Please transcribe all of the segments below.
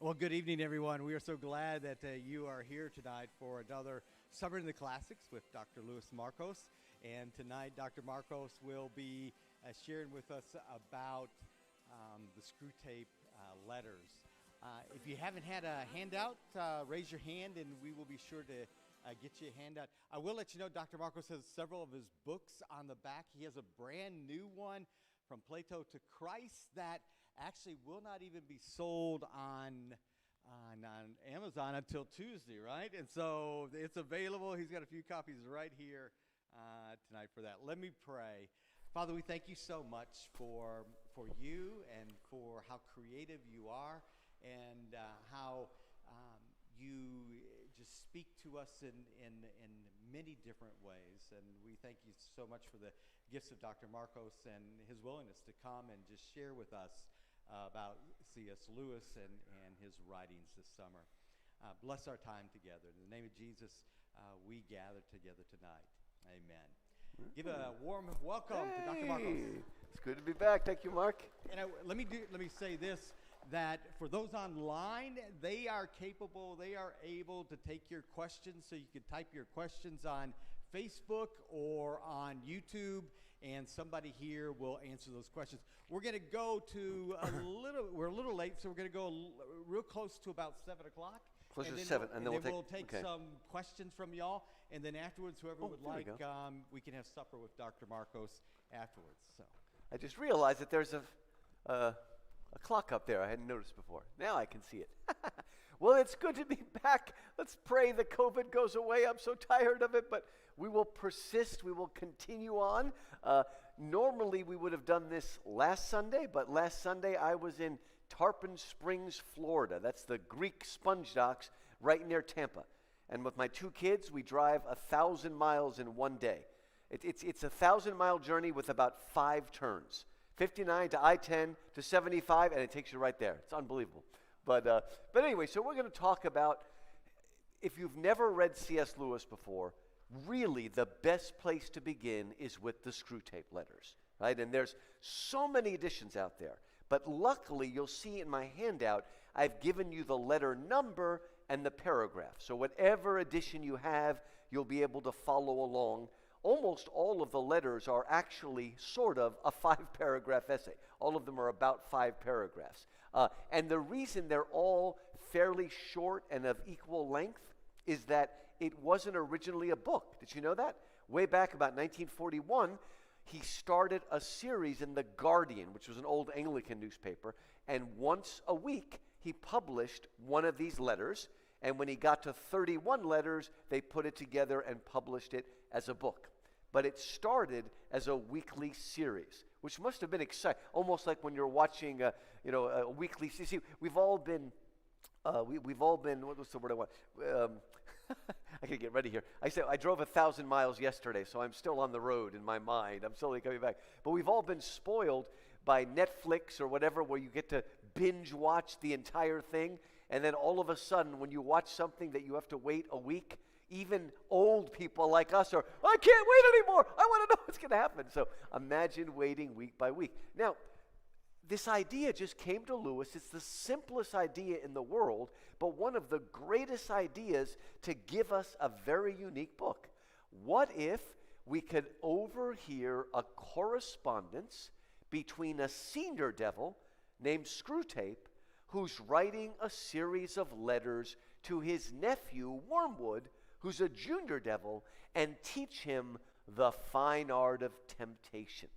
Well, good evening, everyone. We are so glad that you are here tonight for another Summer in the Classics with Dr. Markos. And tonight, Dr. Markos will be sharing with us about the Screwtape Letters. If you haven't had a handout, raise your hand and we will be sure to get you a handout. I will let you know Dr. Markos has several of his books on the back. He has a brand new one, From Plato to Christ, that actually will not even be sold on Amazon until Tuesday, right? And so it's available. He's got a few copies right here tonight for that. Let me pray. Father, we thank you so much for you and for how creative you are and how you just speak to us in many different ways. And we thank you so much for the gifts of Dr. Markos and his willingness to come and just share with us about C.S. Lewis and his writings this summer. Bless our time together. In the name of Jesus, we gather together tonight. Amen. Give a warm welcome to Dr. Markos. It's good to be back. Thank you, Mark. And let me say this, that for those online, they are capable, they are able to take your questions, so you can type your questions on Facebook or on YouTube, and somebody here will answer those questions. We're going to go to we're a little late, so we're going to go real close to about 7 o'clock. Closer to 7, and then we'll take some questions from y'all, and then afterwards, whoever would like, we can have supper with Dr. Markos afterwards. So I just realized that there's a clock up there I hadn't noticed before. Now I can see it. Well, it's good to be back. Let's pray that COVID goes away. I'm so tired of it, but we will persist. We will continue on. Normally, we would have done this last Sunday, but last Sunday I was in Tarpon Springs, Florida. That's the Greek sponge docks right near Tampa. And with my two kids, we drive 1,000 miles in one day. It's a 1,000-mile journey with about 5 turns. 59 to I-10 to 75, and it takes you right there. It's unbelievable. But anyway, so we're going to talk about, if you've never read C.S. Lewis before, really the best place to begin is with the Screwtape Letters, right? And there's so many editions out there. But luckily, you'll see in my handout, I've given you the letter number and the paragraph. So whatever edition you have, you'll be able to follow along. Almost all of the letters are actually sort of a 5-paragraph essay. All of them are about 5 paragraphs. And the reason they're all fairly short and of equal length is that it wasn't originally a book. Did you know that? Way back about 1941, he started a series in The Guardian, which was an old Anglican newspaper, and once a week he published one of these letters, and when he got to 31 letters, they put it together and published it as a book. But it started as a weekly series, which must have been exciting, almost like when you're watching a weekly series. See, we've all been, what was the word I want? I can get ready here. I said I drove 1,000 miles yesterday, so I'm still on the road in my mind. I'm slowly coming back. But we've all been spoiled by Netflix or whatever, where you get to binge watch the entire thing, and then all of a sudden, when you watch something that you have to wait a week, even old people like us are, I can't wait anymore. I want to know what's going to happen. So imagine waiting week by week. Now, this idea just came to Lewis. It's the simplest idea in the world, but one of the greatest ideas to give us a very unique book. What if we could overhear a correspondence between a senior devil named Screwtape, who's writing a series of letters to his nephew, Wormwood, who's a junior devil, and teach him the fine art of temptation,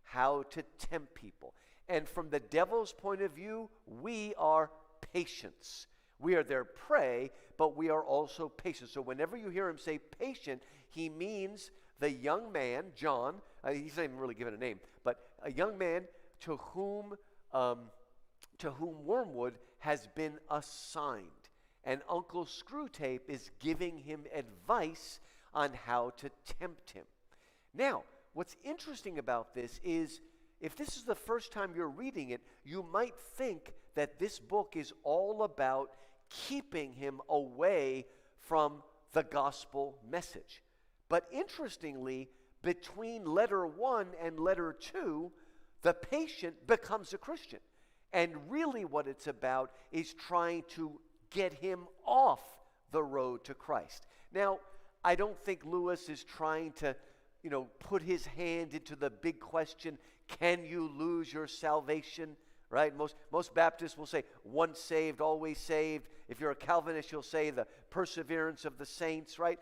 how to tempt people. And from the devil's point of view, we are patients. We are their prey, but we are also patient. So whenever you hear him say patient, he means the young man, John, he's not even really given a name, but a young man to whom Wormwood has been assigned. And Uncle Screwtape is giving him advice on how to tempt him. Now, what's interesting about this is, if this is the first time you're reading it, you might think that this book is all about keeping him away from the gospel message. But interestingly, between letter 1 and letter 2, the patient becomes a Christian. And really what it's about is trying to get him off the road to Christ. Now, I don't think Lewis is trying to, put his hand into the big question, can you lose your salvation? Right? Most Baptists will say, once saved, always saved. If you're a Calvinist, you'll say the perseverance of the saints, right?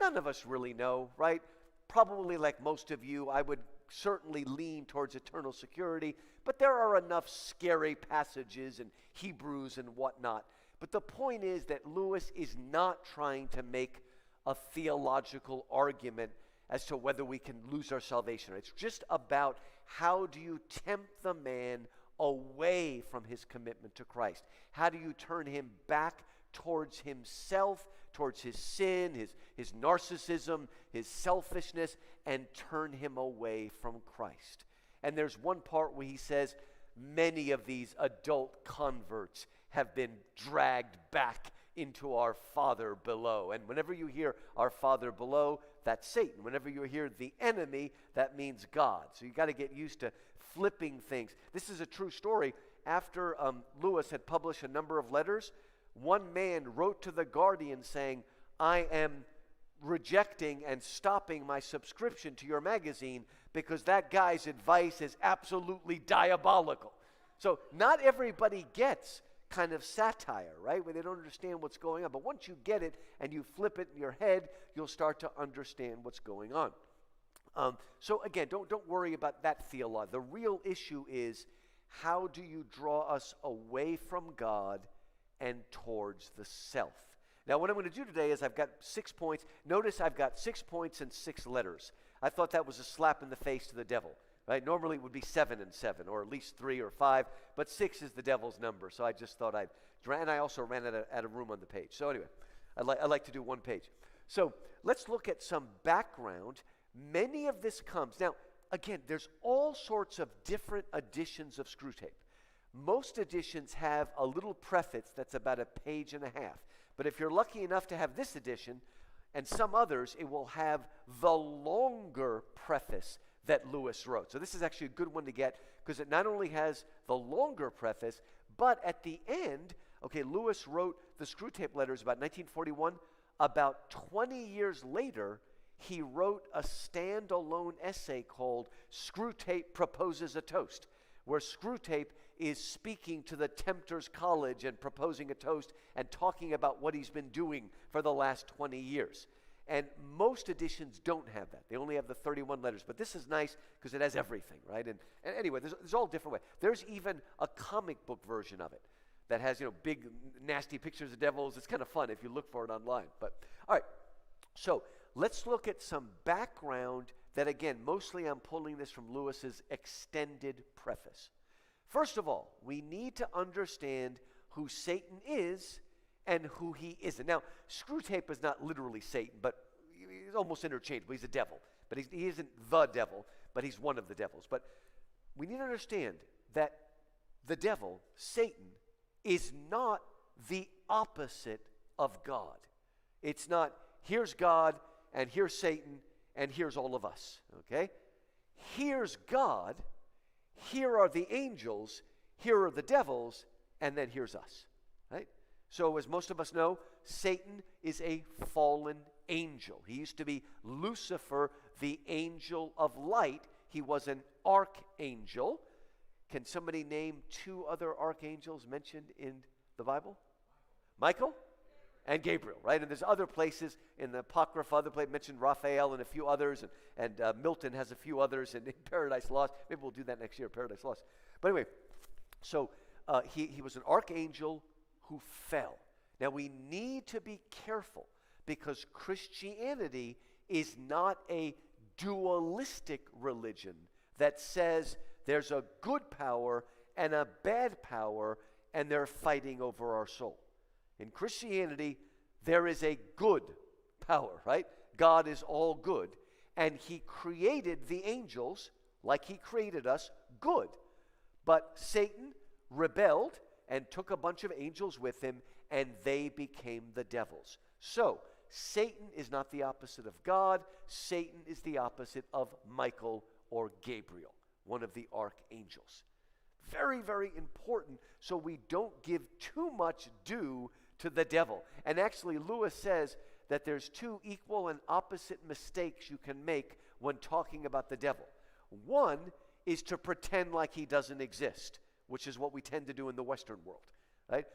None of us really know, right? Probably like most of you, I would certainly lean towards eternal security, but there are enough scary passages in Hebrews and whatnot. But the point is that Lewis is not trying to make a theological argument as to whether we can lose our salvation. It's just about how do you tempt the man away from his commitment to Christ? How do you turn him back towards himself, towards his sin, his narcissism, his selfishness, and turn him away from Christ? And there's one part where he says, many of these adult converts have been dragged back into our Father below. And whenever you hear our Father below, that's Satan. Whenever you hear the enemy, that means God. So you got to get used to flipping things. This is a true story. After Lewis had published a number of letters, one man wrote to the Guardian saying, I am rejecting and stopping my subscription to your magazine because that guy's advice is absolutely diabolical. So not everybody gets kind of satire, right? Where they don't understand what's going on. But once you get it and you flip it in your head, you'll start to understand what's going on. So again, don't worry about that theology. The real issue is, how do you draw us away from God and towards the self? Now, what I'm going to do today is I've got 6 points. Notice I've got 6 points and 6 letters. I thought that was a slap in the face to the devil, right? Normally it would be 7 and 7, or at least 3 or 5, but 6 is the devil's number. So I just thought and I also ran out of room on the page. So anyway, I like to do one page. So let's look at some background. Many of this comes. Now, again, there's all sorts of different editions of Screwtape. Most editions have a little preface that's about a page and a half. But if you're lucky enough to have this edition and some others, it will have the longer preface that Lewis wrote. So this is actually a good one to get because it not only has the longer preface, but at the end, Lewis wrote the Screwtape Letters about 1941. About 20 years later, he wrote a standalone essay called Screwtape Proposes a Toast, where Screwtape is speaking to the Tempters College and proposing a toast and talking about what he's been doing for the last 20 years. And most editions don't have that. They only have the 31 letters. But this is nice because it has everything, right? And anyway, there's all different ways. There's even a comic book version of it that has, big, nasty pictures of devils. It's kind of fun if you look for it online. But all right, so let's look at some background that, again, mostly I'm pulling this from Lewis's extended preface. First of all, we need to understand who Satan is and who he isn't. Now, Screwtape is not literally Satan, but he's almost interchangeable. He's a devil, but he isn't the devil, but he's one of the devils. But we need to understand that the devil, Satan, is not the opposite of God. It's not, here's God, and here's Satan, and here's all of us, okay? Here's God, here are the angels, here are the devils, and then here's us, right? So as most of us know, Satan is a fallen angel. He used to be Lucifer, the angel of light. He was an archangel. Can somebody name 2 other archangels mentioned in the Bible? Michael and Gabriel, right? And there's other places in the Apocrypha, other places mentioned Raphael and a few others, and Milton has a few others, and in Paradise Lost. Maybe we'll do that next year, Paradise Lost. But anyway, so he was an archangel who fell. Now we need to be careful because Christianity is not a dualistic religion that says there's a good power and a bad power and they're fighting over our soul. In Christianity, there is a good power, right? God is all good, and he created the angels like he created us good. But Satan rebelled and took a bunch of angels with him, and they became the devils. So, Satan is not the opposite of God. Satan is the opposite of Michael or Gabriel, one of the archangels. Very, very important so we don't give too much due to the devil. And actually, Lewis says that there's two equal and opposite mistakes you can make when talking about the devil. One is to pretend like he doesn't exist, which is what we tend to do in the Western world, right?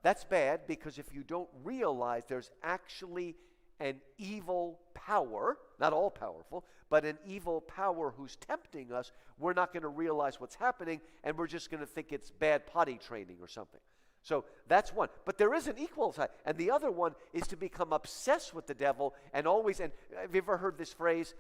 That's bad, because if you don't realize there's actually an evil power, not all powerful, but an evil power who's tempting us, we're not going to realize what's happening, and we're just going to think it's bad potty training or something. So that's one. But there is an equal side. And the other one is to become obsessed with the devil and always, and have you ever heard this phrase,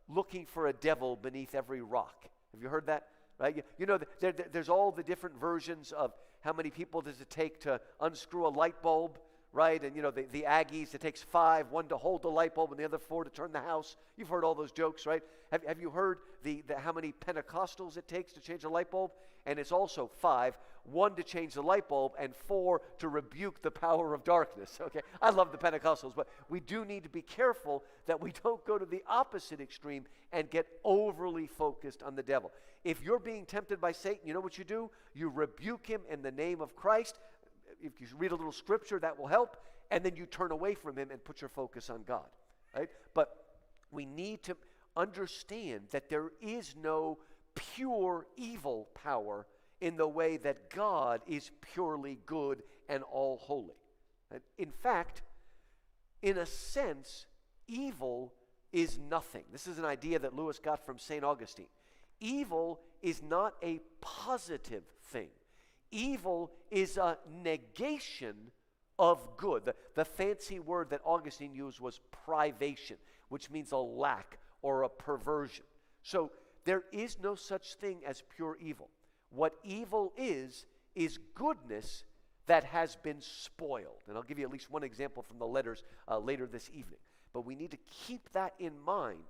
looking for a devil beneath every rock? Have you heard that? Right? You know, there's all the different versions of how many people does it take to unscrew a light bulb, right? And, you know, the Aggies, it takes 5, 1 to hold the light bulb and the other 4 to turn the house. You've heard all those jokes, right? Have you heard the how many Pentecostals it takes to change a light bulb? And it's also 5, 1 to change the light bulb and 4 to rebuke the power of darkness, okay? I love the Pentecostals, but we do need to be careful that we don't go to the opposite extreme and get overly focused on the devil. If you're being tempted by Satan, you know what you do? You rebuke him in the name of Christ. If you read a little scripture, that will help. And then you turn away from him and put your focus on God, right? But we need to understand that there is no pure evil power in the way that God is purely good and all holy. And in fact, in a sense, evil is nothing. This is an idea that Lewis got from St. Augustine. Evil is not a positive thing. Evil is a negation of good. The fancy word that Augustine used was privation, which means a lack or a perversion. So there is no such thing as pure evil. What evil is goodness that has been spoiled. And I'll give you at least one example from the letters later this evening. But we need to keep that in mind.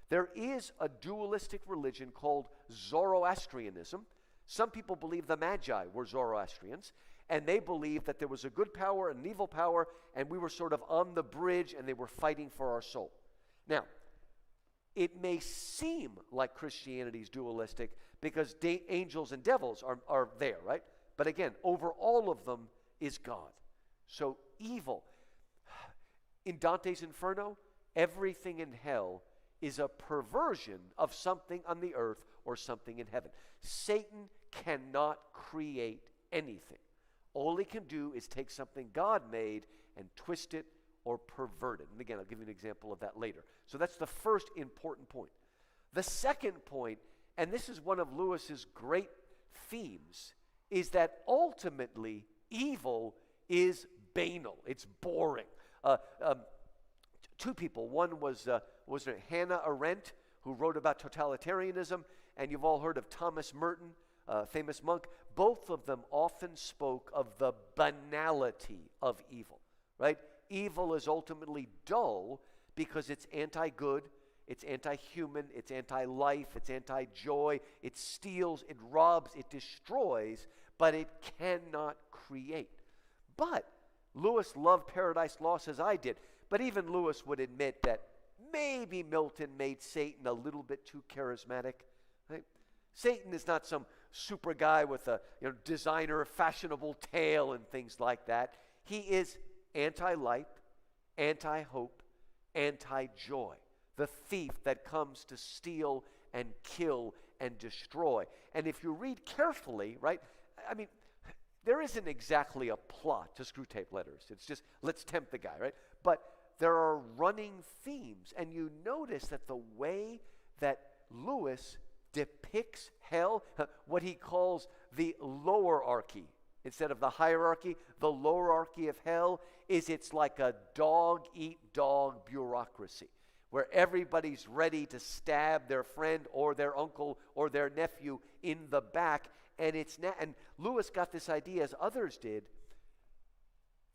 There is a dualistic religion called Zoroastrianism. Some people believe the Magi were Zoroastrians, and they believed that there was a good power and an evil power, and we were sort of on the bridge, and they were fighting for our soul. Now, it may seem like Christianity is dualistic because angels and devils are there, right? But again, over all of them is God. So evil. In Dante's Inferno, everything in hell is a perversion of something on the earth or something in heaven. Satan cannot create anything. All he can do is take something God made and twist it or pervert it. And again, I'll give you an example of that later. So that's the first important point. The second point, and this is one of Lewis's great themes, is that ultimately evil is banal. It's boring. Two people. One was Hannah Arendt, who wrote about totalitarianism, and you've all heard of Thomas Merton, a famous monk. Both of them often spoke of the banality of evil, right? Evil is ultimately dull because it's anti-good, it's anti-human, it's anti-life, it's anti-joy, it steals, it robs, it destroys, but it cannot create. But Lewis loved Paradise Lost as I did, but even Lewis would admit that maybe Milton made Satan a little bit too charismatic, right? Satan is not some super guy with a designer fashionable tail and things like that. He is anti-light, anti-hope, anti-joy. The thief that comes to steal and kill and destroy. And if you read carefully, right, I mean, there isn't exactly a plot to Screwtape Letters. It's just, let's tempt the guy, right? But there are running themes. And you notice that the way that Lewis depicts hell, what he calls the lowerarchy, instead of the hierarchy, the lowerarchy of hell it's like a dog-eat-dog bureaucracy, where everybody's ready to stab their friend or their uncle or their nephew in the back. And and Lewis got this idea, as others did.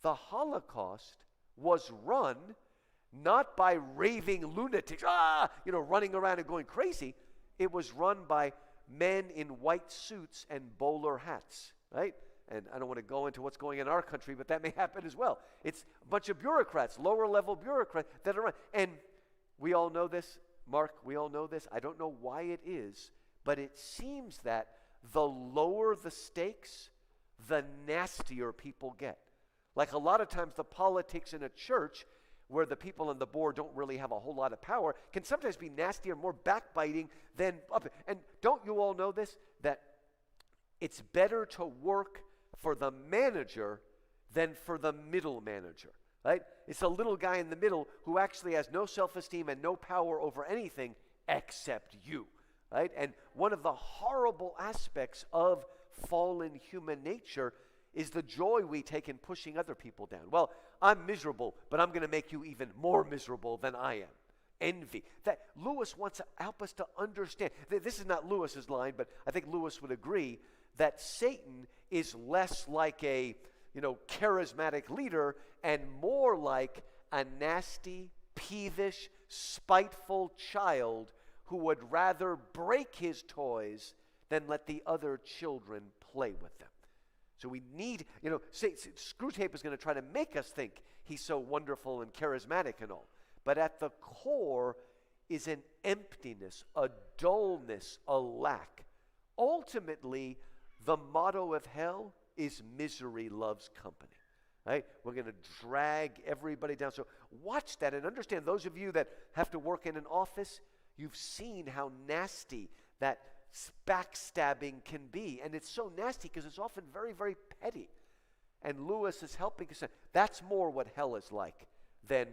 The Holocaust was run not by raving lunatics, running around and going crazy. It was run by men in white suits and bowler hats, right? And I don't want to go into what's going on in our country, but that may happen as well. It's a bunch of bureaucrats, lower-level bureaucrats that are run. And we all know this, Mark, we all know this. I don't know why it is, but it seems that the lower the stakes, the nastier people get. Like a lot of times the politics in a church where the people on the board don't really have a whole lot of power can sometimes be nastier, more backbiting than up. And don't you all know this? That it's better to work for the manager than for the middle manager, right? It's a little guy in the middle who actually has no self-esteem and no power over anything except you, right? And one of the horrible aspects of fallen human nature is the joy we take in pushing other people down. Well, I'm miserable, but I'm going to make you even more miserable than I am. Envy. That Lewis wants to help us to understand. This is not Lewis's line, but I think Lewis would agree that Satan is less like a, charismatic leader and more like a nasty, peevish, spiteful child who would rather break his toys than let the other children play with them. So we need, Screwtape is going to try to make us think he's so wonderful and charismatic and all. But at the core is an emptiness, a dullness, a lack. Ultimately, the motto of hell is misery loves company. Right? We're going to drag everybody down. So watch that and understand, those of you that have to work in an office, you've seen how nasty that backstabbing can be. And it's so nasty because it's often very, very petty. And Lewis is helping us. That's more what hell is like than,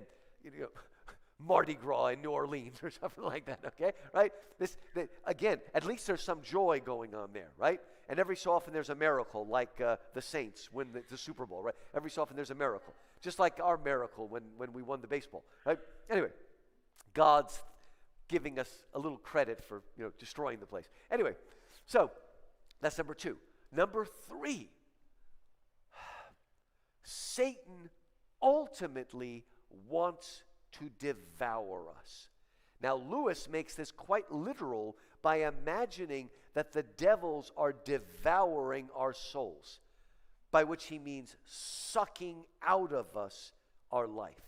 Mardi Gras in New Orleans or something like that, okay? Right? Again, at least there's some joy going on there, right? And every so often there's a miracle, like the Saints win the Super Bowl, right? Every so often there's a miracle. Just like our miracle when we won the baseball, right? Anyway, God's giving us a little credit for, destroying the place. Anyway, so that's number 2. Number 3, Satan ultimately wants to devour us. Now, Lewis makes this quite literal by imagining that the devils are devouring our souls, by which he means sucking out of us our life.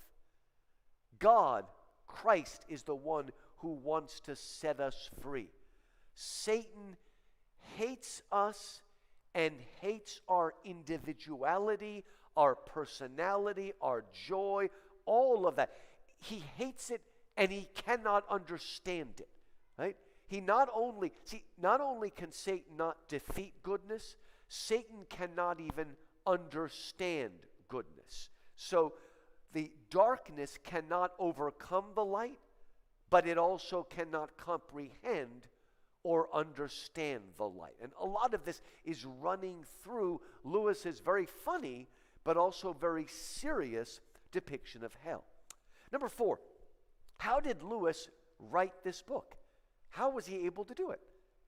God, Christ, is the one who wants to set us free. Satan hates us and hates our individuality, our personality, our joy, all of that. He hates it and he cannot understand it, right? He not only can Satan not defeat goodness, Satan cannot even understand goodness. So the darkness cannot overcome the light, but it also cannot comprehend or understand the light. And a lot of this is running through Lewis's very funny, but also very serious depiction of hell. Number 4, how did Lewis write this book? How was he able to do it?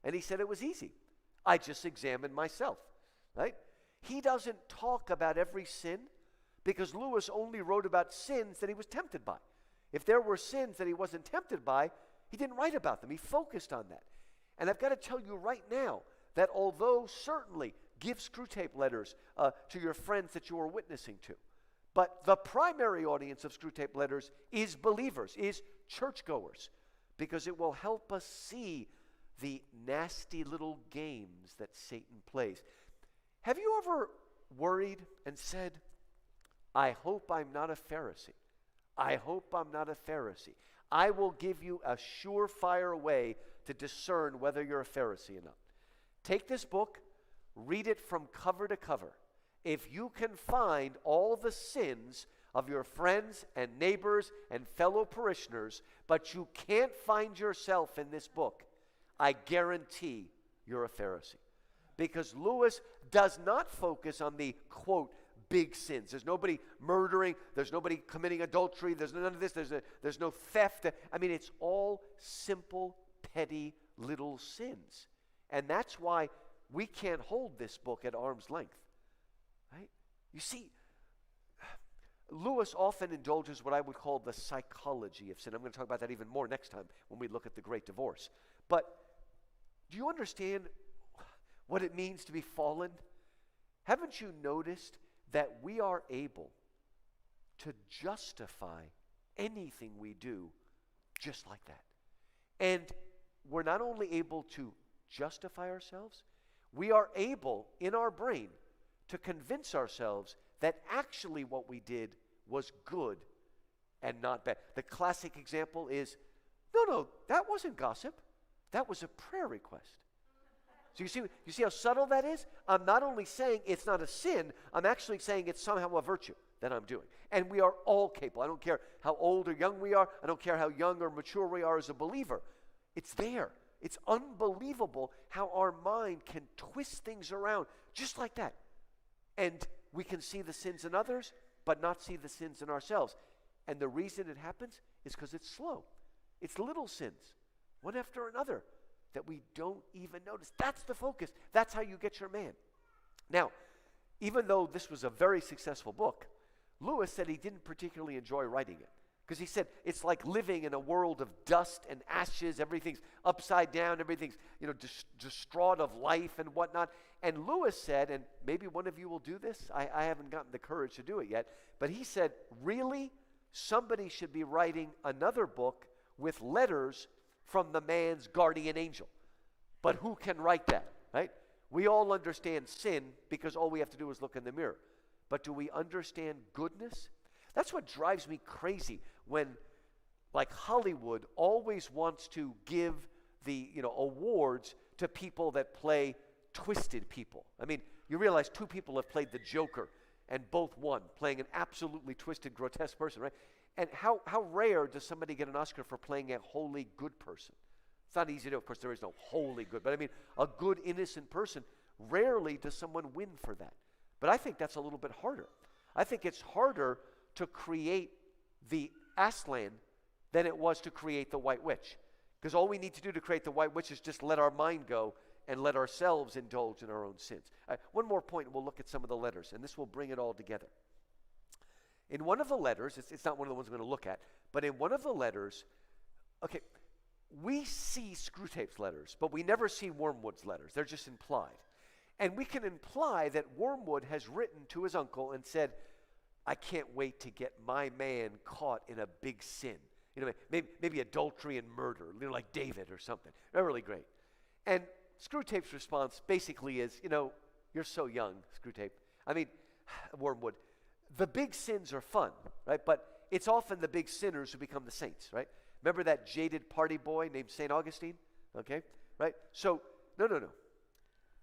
And he said it was easy. I just examined myself, right? He doesn't talk about every sin because Lewis only wrote about sins that he was tempted by. If there were sins that he wasn't tempted by, he didn't write about them. He focused on that. And I've got to tell you right now that although certainly give Screwtape Letters to your friends that you are witnessing to, but the primary audience of Screwtape Letters is believers, is churchgoers, because it will help us see the nasty little games that Satan plays. Have you ever worried and said, I hope I'm not a Pharisee. I hope I'm not a Pharisee. I will give you a surefire way to discern whether you're a Pharisee or not. Take this book, read it from cover to cover. If you can find all the sins of your friends and neighbors and fellow parishioners, but you can't find yourself in this book, I guarantee you're a Pharisee. Because Lewis does not focus on the, quote, big sins. There's nobody murdering. There's nobody committing adultery. There's none of this. There's no theft. I mean, it's all simple, petty little sins. And that's why we can't hold this book at arm's length. Right? You see, Lewis often indulges what I would call the psychology of sin. I'm going to talk about that even more next time when we look at the Great Divorce. But do you understand what it means to be fallen? Haven't you noticed that we are able to justify anything we do just like that? And we're not only able to justify ourselves, we are able, in our brain, to convince ourselves that actually what we did was good and not bad. The classic example is, no, that wasn't gossip. That was a prayer request. So you see how subtle that is? I'm not only saying it's not a sin, I'm actually saying it's somehow a virtue that I'm doing. And we are all capable. I don't care how old or young we are. I don't care how young or mature we are as a believer. It's there. It's unbelievable how our mind can twist things around just like that. And we can see the sins in others, but not see the sins in ourselves. And the reason it happens is because it's slow. It's little sins, one after another, that we don't even notice. That's the focus. That's how you get your man. Now, even though this was a very successful book, Lewis said he didn't particularly enjoy writing it. Because he said it's like living in a world of dust and ashes. Everything's upside down. Everything's, distraught of life and whatnot. And Lewis said, and maybe one of you will do this. I haven't gotten the courage to do it yet. But he said, really, somebody should be writing another book with letters from the man's guardian angel. But who can write that, right? We all understand sin because all we have to do is look in the mirror. But do we understand goodness? That's what drives me crazy when, like, Hollywood always wants to give the, awards to people that play twisted people. I mean, you realize two people have played the Joker and both won, playing an absolutely twisted, grotesque person, right? And how rare does somebody get an Oscar for playing a wholly good person? It's not easy to do. Of course, there is no wholly good, but I mean, a good, innocent person, rarely does someone win for that. But I think that's a little bit harder. I think it's harder to create the Aslan than it was to create the White Witch. Because all we need to do to create the White Witch is just let our mind go and let ourselves indulge in our own sins. One more point, and we'll look at some of the letters, and this will bring it all together. In one of the letters, it's not one of the ones we're going to look at, but in one of the letters, okay, we see Screwtape's letters, but we never see Wormwood's letters. They're just implied. And we can imply that Wormwood has written to his uncle and said, I can't wait to get my man caught in a big sin. Maybe adultery and murder, like David or something. They're really great. And Screwtape's response basically is, you're so young, Screwtape. I mean, Wormwood, the big sins are fun, right? But it's often the big sinners who become the saints, right? Remember that jaded party boy named St. Augustine? Okay, right? So, no.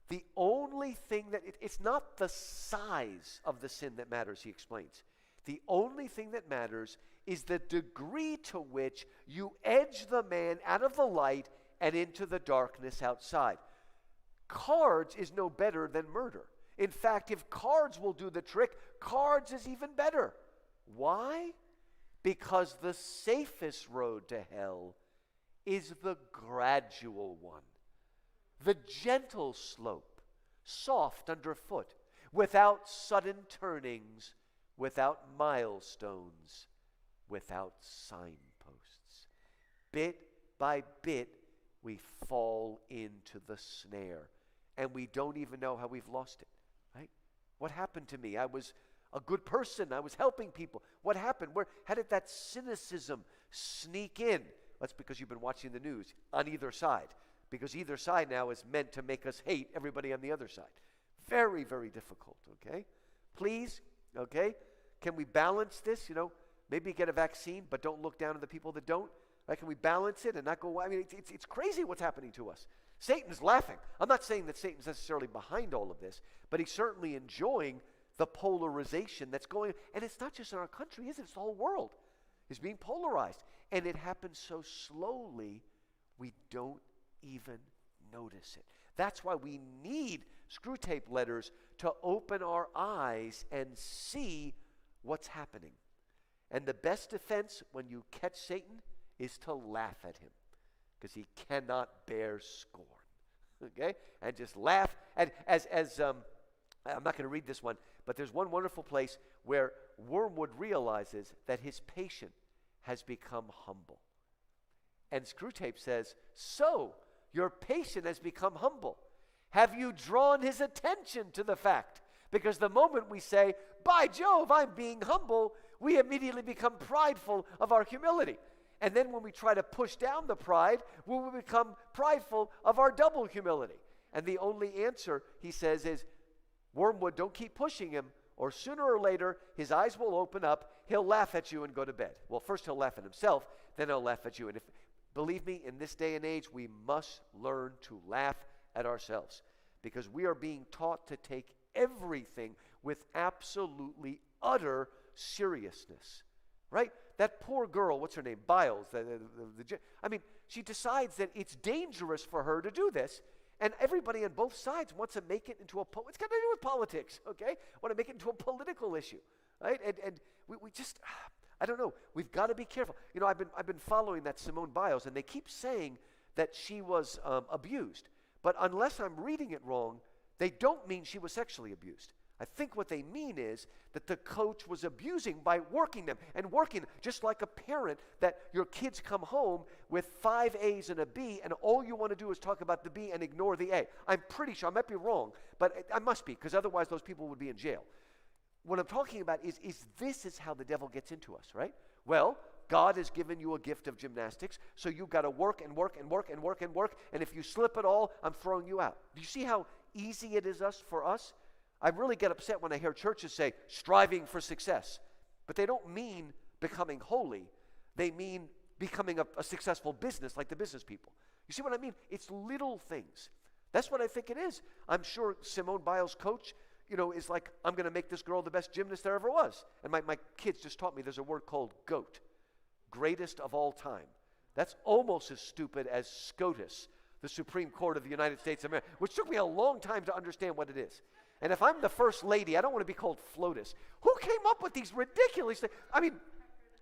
The only thing it's not the size of the sin that matters, he explains. The only thing that matters is the degree to which you edge the man out of the light and into the darkness outside. Cards is no better than murder. In fact, if cards will do the trick, cards is even better. Why? Because the safest road to hell is the gradual one. The gentle slope, soft underfoot, without sudden turnings, without milestones, without signposts. Bit by bit, we fall into the snare, and we don't even know how we've lost it, right? What happened to me? I was a good person. I was helping people. What happened? How did that cynicism sneak in? That's because you've been watching the news on either side. Because either side now is meant to make us hate everybody on the other side. Very, very difficult, okay? Please, okay? Can we balance this? Maybe get a vaccine, but don't look down on the people that don't. Right? Can we balance it and not go, I mean, it's crazy what's happening to us. Satan's laughing. I'm not saying that Satan's necessarily behind all of this, but he's certainly enjoying the polarization that's going on. And it's not just in our country, is it? It's the whole world is being polarized. And it happens so slowly, we don't even notice it. That's why we need Screwtape Letters to open our eyes and see what's happening. And the best defense when you catch Satan is to laugh at him, because he cannot bear scorn. Okay? And just laugh. And as I'm not going to read this one, but there's one wonderful place where Wormwood realizes that his patient has become humble. And Screwtape says, so, your patient has become humble. Have you drawn his attention to the fact? Because the moment we say, by Jove, I'm being humble, we immediately become prideful of our humility. And then when we try to push down the pride, we will become prideful of our double humility. And the only answer, he says, is, Wormwood, don't keep pushing him, or sooner or later, his eyes will open up, he'll laugh at you and go to bed. Well, first he'll laugh at himself, then he'll laugh at you. And believe me, in this day and age, we must learn to laugh at ourselves, because we are being taught to take everything with absolutely utter seriousness, right? That poor girl, what's her name? Biles. She decides that it's dangerous for her to do this, and everybody on both sides wants to make it into it's got to do with politics, okay? Want to make it into a political issue, right? And we just, I don't know. We've got to be careful. You know, I've been following that Simone Biles, and they keep saying that she was abused, but unless I'm reading it wrong, they don't mean she was sexually abused. I think what they mean is that the coach was abusing by working them, just like a parent, that your kids come home with 5 A's and a B, and all you want to do is talk about the B and ignore the A. I'm pretty sure, I might be wrong, but I must be, because otherwise those people would be in jail. What I'm talking about is this is how the devil gets into us, right? Well, God has given you a gift of gymnastics, so you've got to work and work and work and work and work, and if you slip at all, I'm throwing you out. Do you see how easy it is for us? I really get upset when I hear churches say, striving for success. But they don't mean becoming holy. They mean becoming a successful business like the business people. You see what I mean? It's little things. That's what I think it is. I'm sure Simone Biles' coach, is like, I'm going to make this girl the best gymnast there ever was. And my kids just taught me there's a word called GOAT, greatest of all time. That's almost as stupid as SCOTUS, the Supreme Court of the United States of America, which took me a long time to understand what it is. And if I'm the first lady, I don't want to be called FLOTUS. Who came up with these ridiculous things?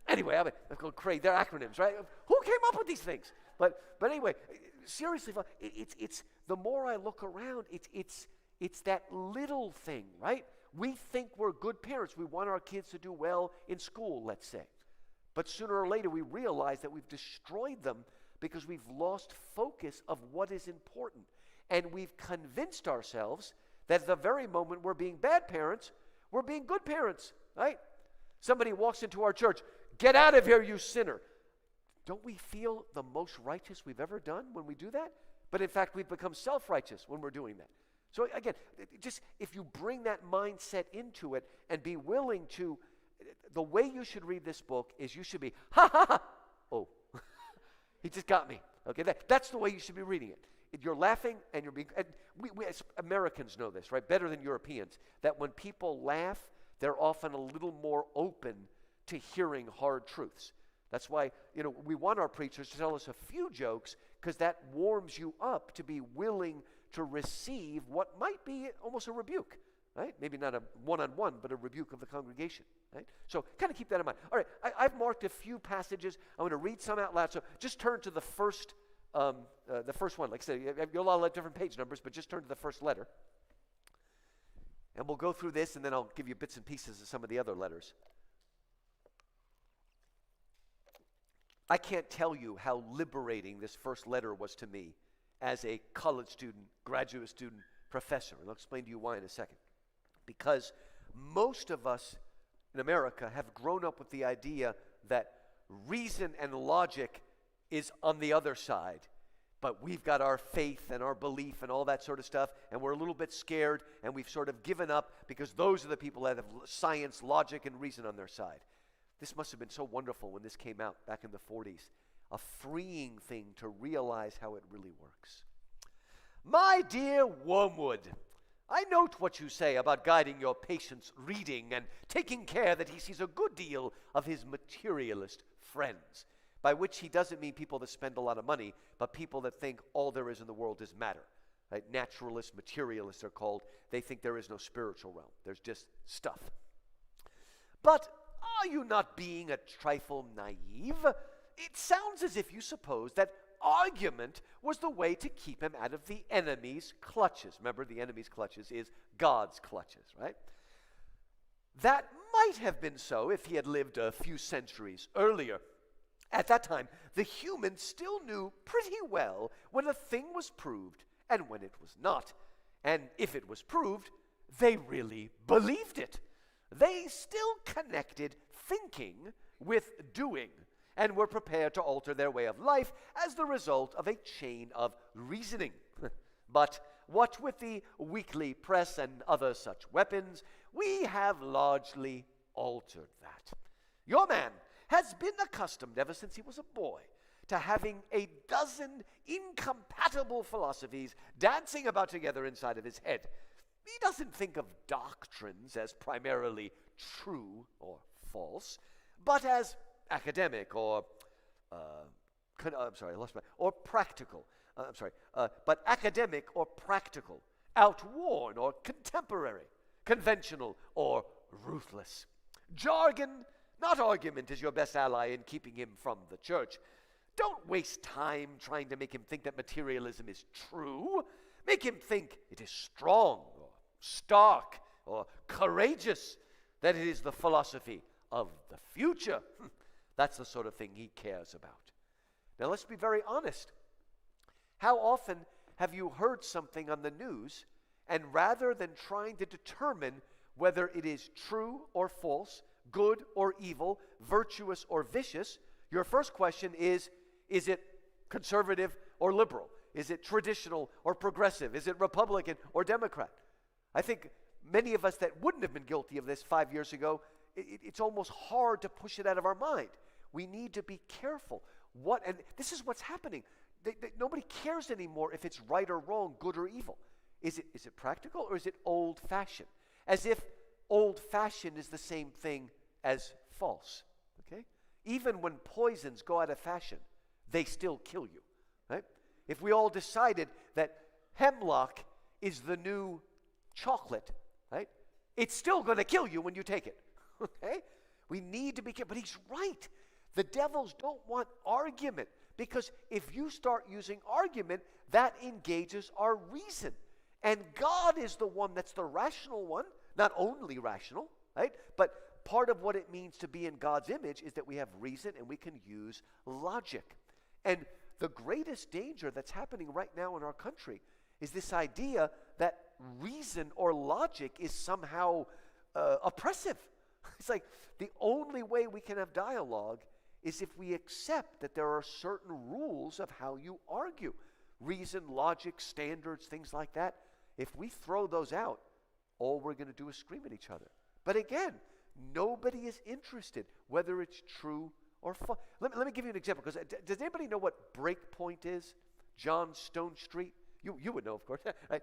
Anyway, I'm called crazy. They're acronyms, right? Who came up with these things? But anyway, seriously, it's the more I look around, it's that little thing, right? We think we're good parents. We want our kids to do well in school, let's say. But sooner or later, we realize that we've destroyed them because we've lost focus of what is important. And we've convinced ourselves that at the very moment we're being bad parents, we're being good parents, right? Somebody walks into our church, get out of here, you sinner. Don't we feel the most righteous we've ever done when we do that? But in fact, we've become self-righteous when we're doing that. So again, just if you bring that mindset into it and be willing to, the way you should read this book is you should be, ha ha ha, oh, he just got me. Okay, that's the way you should be reading it. You're laughing and you're being, and we as Americans know this, right? Better than Europeans, that when people laugh, they're often a little more open to hearing hard truths. That's why, we want our preachers to tell us a few jokes, because that warms you up to be willing to receive what might be almost a rebuke, right? Maybe not a one-on-one, but a rebuke of the congregation, right? So kind of keep that in mind. All right, I've marked a few passages. I'm going to read some out loud. So just turn to the first one. Like I said, you have a lot of different page numbers, but just turn to the first letter. And we'll go through this, and then I'll give you bits and pieces of some of the other letters. I can't tell you how liberating this first letter was to me as a college student, graduate student, professor. And I'll explain to you why in a second. Because most of us in America have grown up with the idea that reason and logic is on the other side. But we've got our faith and our belief and all that sort of stuff, and we're a little bit scared, and we've sort of given up because those are the people that have science, logic, and reason on their side. This must have been so wonderful when this came out back in the 40s. A freeing thing to realize how it really works. My dear Wormwood, I note what you say about guiding your patient's reading and taking care that he sees a good deal of his materialist friends, by which he doesn't mean people that spend a lot of money, but people that think all there is in the world is matter. Right? Naturalists, materialists are called. They think there is no spiritual realm. There's just stuff. But are you not being a trifle naive? It sounds as if you suppose that argument was the way to keep him out of the enemy's clutches. Remember, the enemy's clutches is God's clutches, right? That might have been so if he had lived a few centuries earlier. At that time, the humans still knew pretty well when a thing was proved and when it was not. And if it was proved, they really believed it. They still connected thinking with doing and were prepared to alter their way of life as the result of a chain of reasoning. But what with the weekly press and other such weapons, we have largely altered that. Your man has been accustomed ever since he was a boy to having a dozen incompatible philosophies dancing about together inside of his head. He doesn't think of doctrines as primarily true or false, but as academic or or practical. But academic or practical, outworn or contemporary, conventional or ruthless. Jargon, not argument, is your best ally in keeping him from the church. Don't waste time trying to make him think that materialism is true. Make him think it is strong or stark or courageous, that it is the philosophy of the future. That's the sort of thing he cares about. Now let's be very honest. How often have you heard something on the news, and rather than trying to determine whether it is true or false, good or evil, virtuous or vicious, your first question is it conservative or liberal? Is it traditional or progressive? Is it Republican or Democrat? I think many of us that wouldn't have been guilty of this 5 years ago, it's almost hard to push it out of our mind. We need to be careful. And this is what's happening. Nobody cares anymore if it's right or wrong, good or evil. Is it practical or is it old-fashioned? As if old-fashioned is the same thing as false. Okay? Even when poisons go out of fashion, they still kill you. Right? If we all decided that hemlock is the new chocolate, right? It's still going to kill you when you take it. Okay? We need to be careful. But he's right. The devils don't want argument, because if you start using argument, that engages our reason. And God is the one that's the rational one, not only rational, right? But part of what it means to be in God's image is that we have reason and we can use logic. And the greatest danger that's happening right now in our country is this idea that reason or logic is somehow oppressive. It's like the only way we can have dialogue is if we accept that there are certain rules of how you argue. Reason, logic, standards, things like that. If we throw those out, all we're going to do is scream at each other. But again, nobody is interested whether it's true or false. Let me give you an example, because does anybody know what Breakpoint is? John Stone Street? You would know, of course. Right?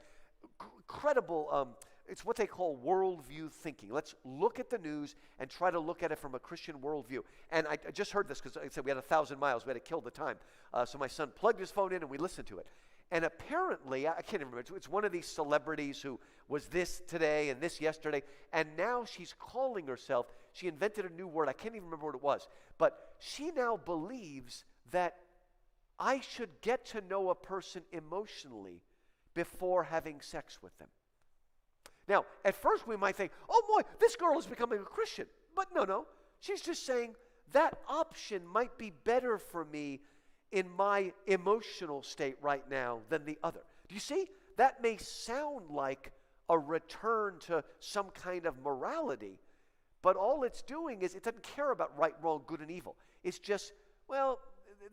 Incredible, it's what they call worldview thinking. Let's look at the news and try to look at it from a Christian worldview. And I just heard this because I said we had 1,000 miles. We had to kill the time. So my son plugged his phone in and we listened to it. And apparently, I can't even remember, it's one of these celebrities who was this today and this yesterday. And now she's calling herself, she invented a new word. I can't even remember what it was. But she now believes that I should get to know a person emotionally before having sex with them. Now, at first we might think, oh boy, this girl is becoming a Christian. But no. She's just saying that option might be better for me in my emotional state right now than the other. Do you see? That may sound like a return to some kind of morality, but all it's doing is it doesn't care about right, wrong, good, and evil. It's just, well,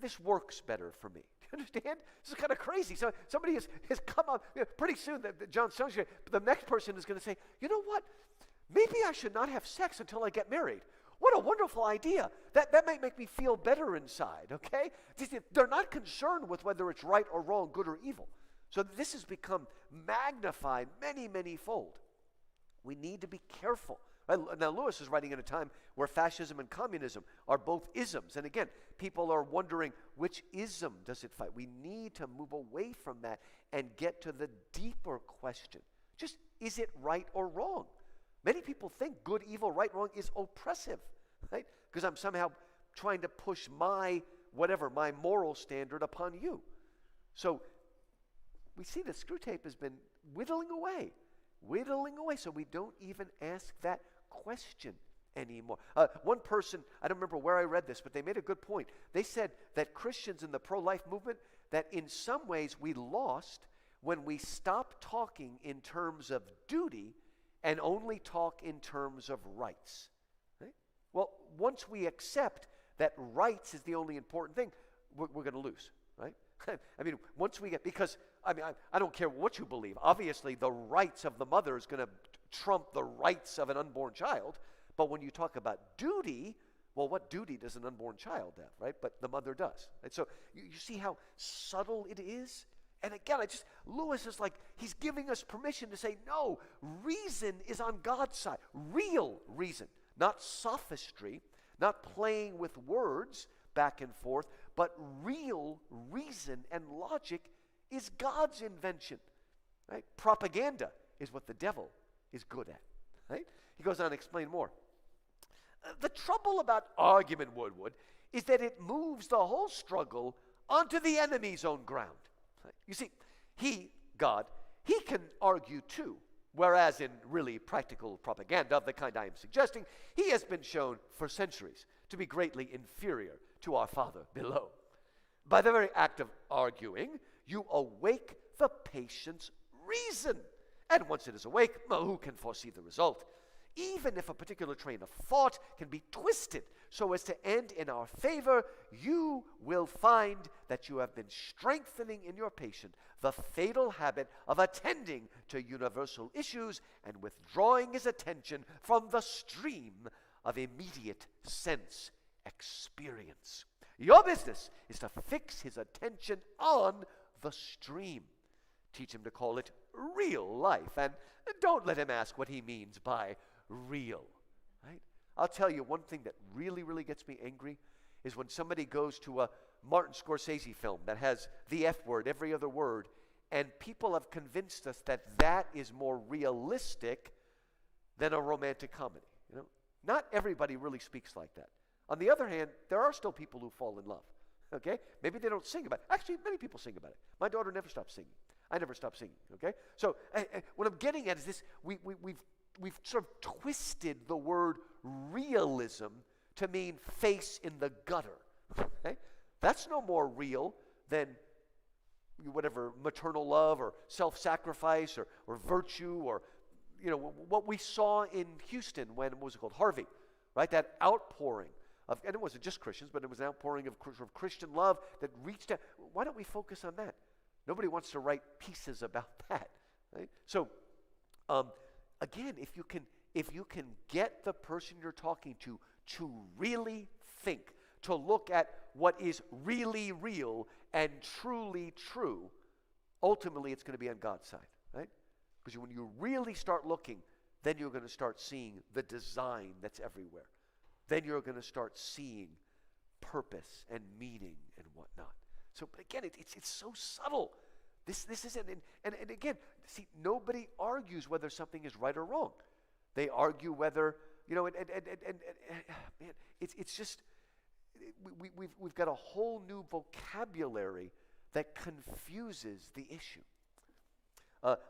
this works better for me. Do you understand? This is kind of crazy. So somebody has come up, pretty soon, John Stone's here, the next person is going to say, you know what? Maybe I should not have sex until I get married. What a wonderful idea. That might make me feel better inside, okay? They're not concerned with whether it's right or wrong, good or evil. So this has become magnified many, many fold. We need to be careful. Right? Now, Lewis is writing in a time where fascism and communism are both isms. And again, people are wondering, which ism does it fight? We need to move away from that and get to the deeper question. Just, is it right or wrong? Many people think good, evil, right, wrong is oppressive, right? Because I'm somehow trying to push my moral standard upon you. So we see that Screwtape has been whittling away, so we don't even ask that question anymore. One person, I don't remember where I read this, but they made a good point. They said that Christians in the pro-life movement, that in some ways we lost when we stopped talking in terms of duty and only talk in terms of rights. Right? Well, once we accept that rights is the only important thing, we're going to lose, right? I mean, once we get, because I don't care what you believe. Obviously, the rights of the mother is going to trump the rights of an unborn child. But when you talk about duty, well, what duty does an unborn child have, right? But the mother does. And so you see how subtle it is? And again, Lewis is like, he's giving us permission to say, no, reason is on God's side. Real reason, not sophistry, not playing with words back and forth, but real reason and logic is God's invention, right? Propaganda is what the devil is good at, right? He goes on to explain more. The trouble about argument, Woodward, is that it moves the whole struggle onto the enemy's own ground. You see, God, he can argue too, whereas in really practical propaganda of the kind I am suggesting, he has been shown for centuries to be greatly inferior to our Father below. By the very act of arguing, you awake the patient's reason. And once it is awake, well, who can foresee the result? Even if a particular train of thought can be twisted so as to end in our favor, you will find that you have been strengthening in your patient the fatal habit of attending to universal issues and withdrawing his attention from the stream of immediate sense experience. Your business is to fix his attention on the stream. Teach him to call it real life, and don't let him ask what he means by real, right? I'll tell you one thing that really, really gets me angry is when somebody goes to a Martin Scorsese film that has the F word, every other word, and people have convinced us that that is more realistic than a romantic comedy. You know, not everybody really speaks like that. On the other hand, there are still people who fall in love. Okay, maybe they don't sing about it. Actually, many people sing about it. My daughter never stopped singing. I never stopped singing. Okay, so what I'm getting at is this: we've sort of twisted the word realism to mean face in the gutter. Okay? That's no more real than whatever maternal love or self-sacrifice or virtue or, you know, what we saw in Houston when, what was it called, Harvey, right? That outpouring of, and it wasn't just Christians, but it was an outpouring of Christian love that reached out. Why don't we focus on that? Nobody wants to write pieces about that, right? So, again, if you can get the person you're talking to really think, to look at what is really real and truly true, ultimately it's going to be on God's side, right? Because when you really start looking, then you're going to start seeing the design that's everywhere. Then you're going to start seeing purpose and meaning and whatnot. So, but again, it's so subtle. This isn't, and again, see, nobody argues whether something is right or wrong. They argue whether, you know, and man, it's just, we've got a whole new vocabulary that confuses the issue.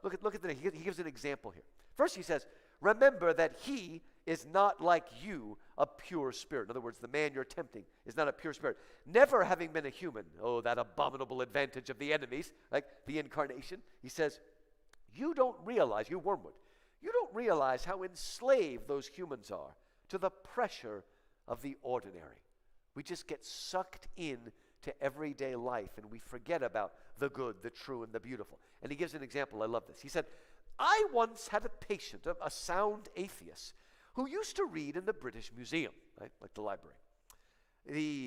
Look at the, he gives an example here. First he says, remember that he is not like you, a pure spirit. In other words, the man you're tempting is not a pure spirit. Never having been a human. Oh, that abominable advantage of the enemies, like the incarnation. He says, you don't realize, you wormwood, you don't realize how enslaved those humans are to the pressure of the ordinary. We just get sucked in to everyday life and we forget about the good, the true, and the beautiful. And he gives an example. I love this. He said, I once had a patient, a sound atheist, who used to read in the British Museum, right, like the library.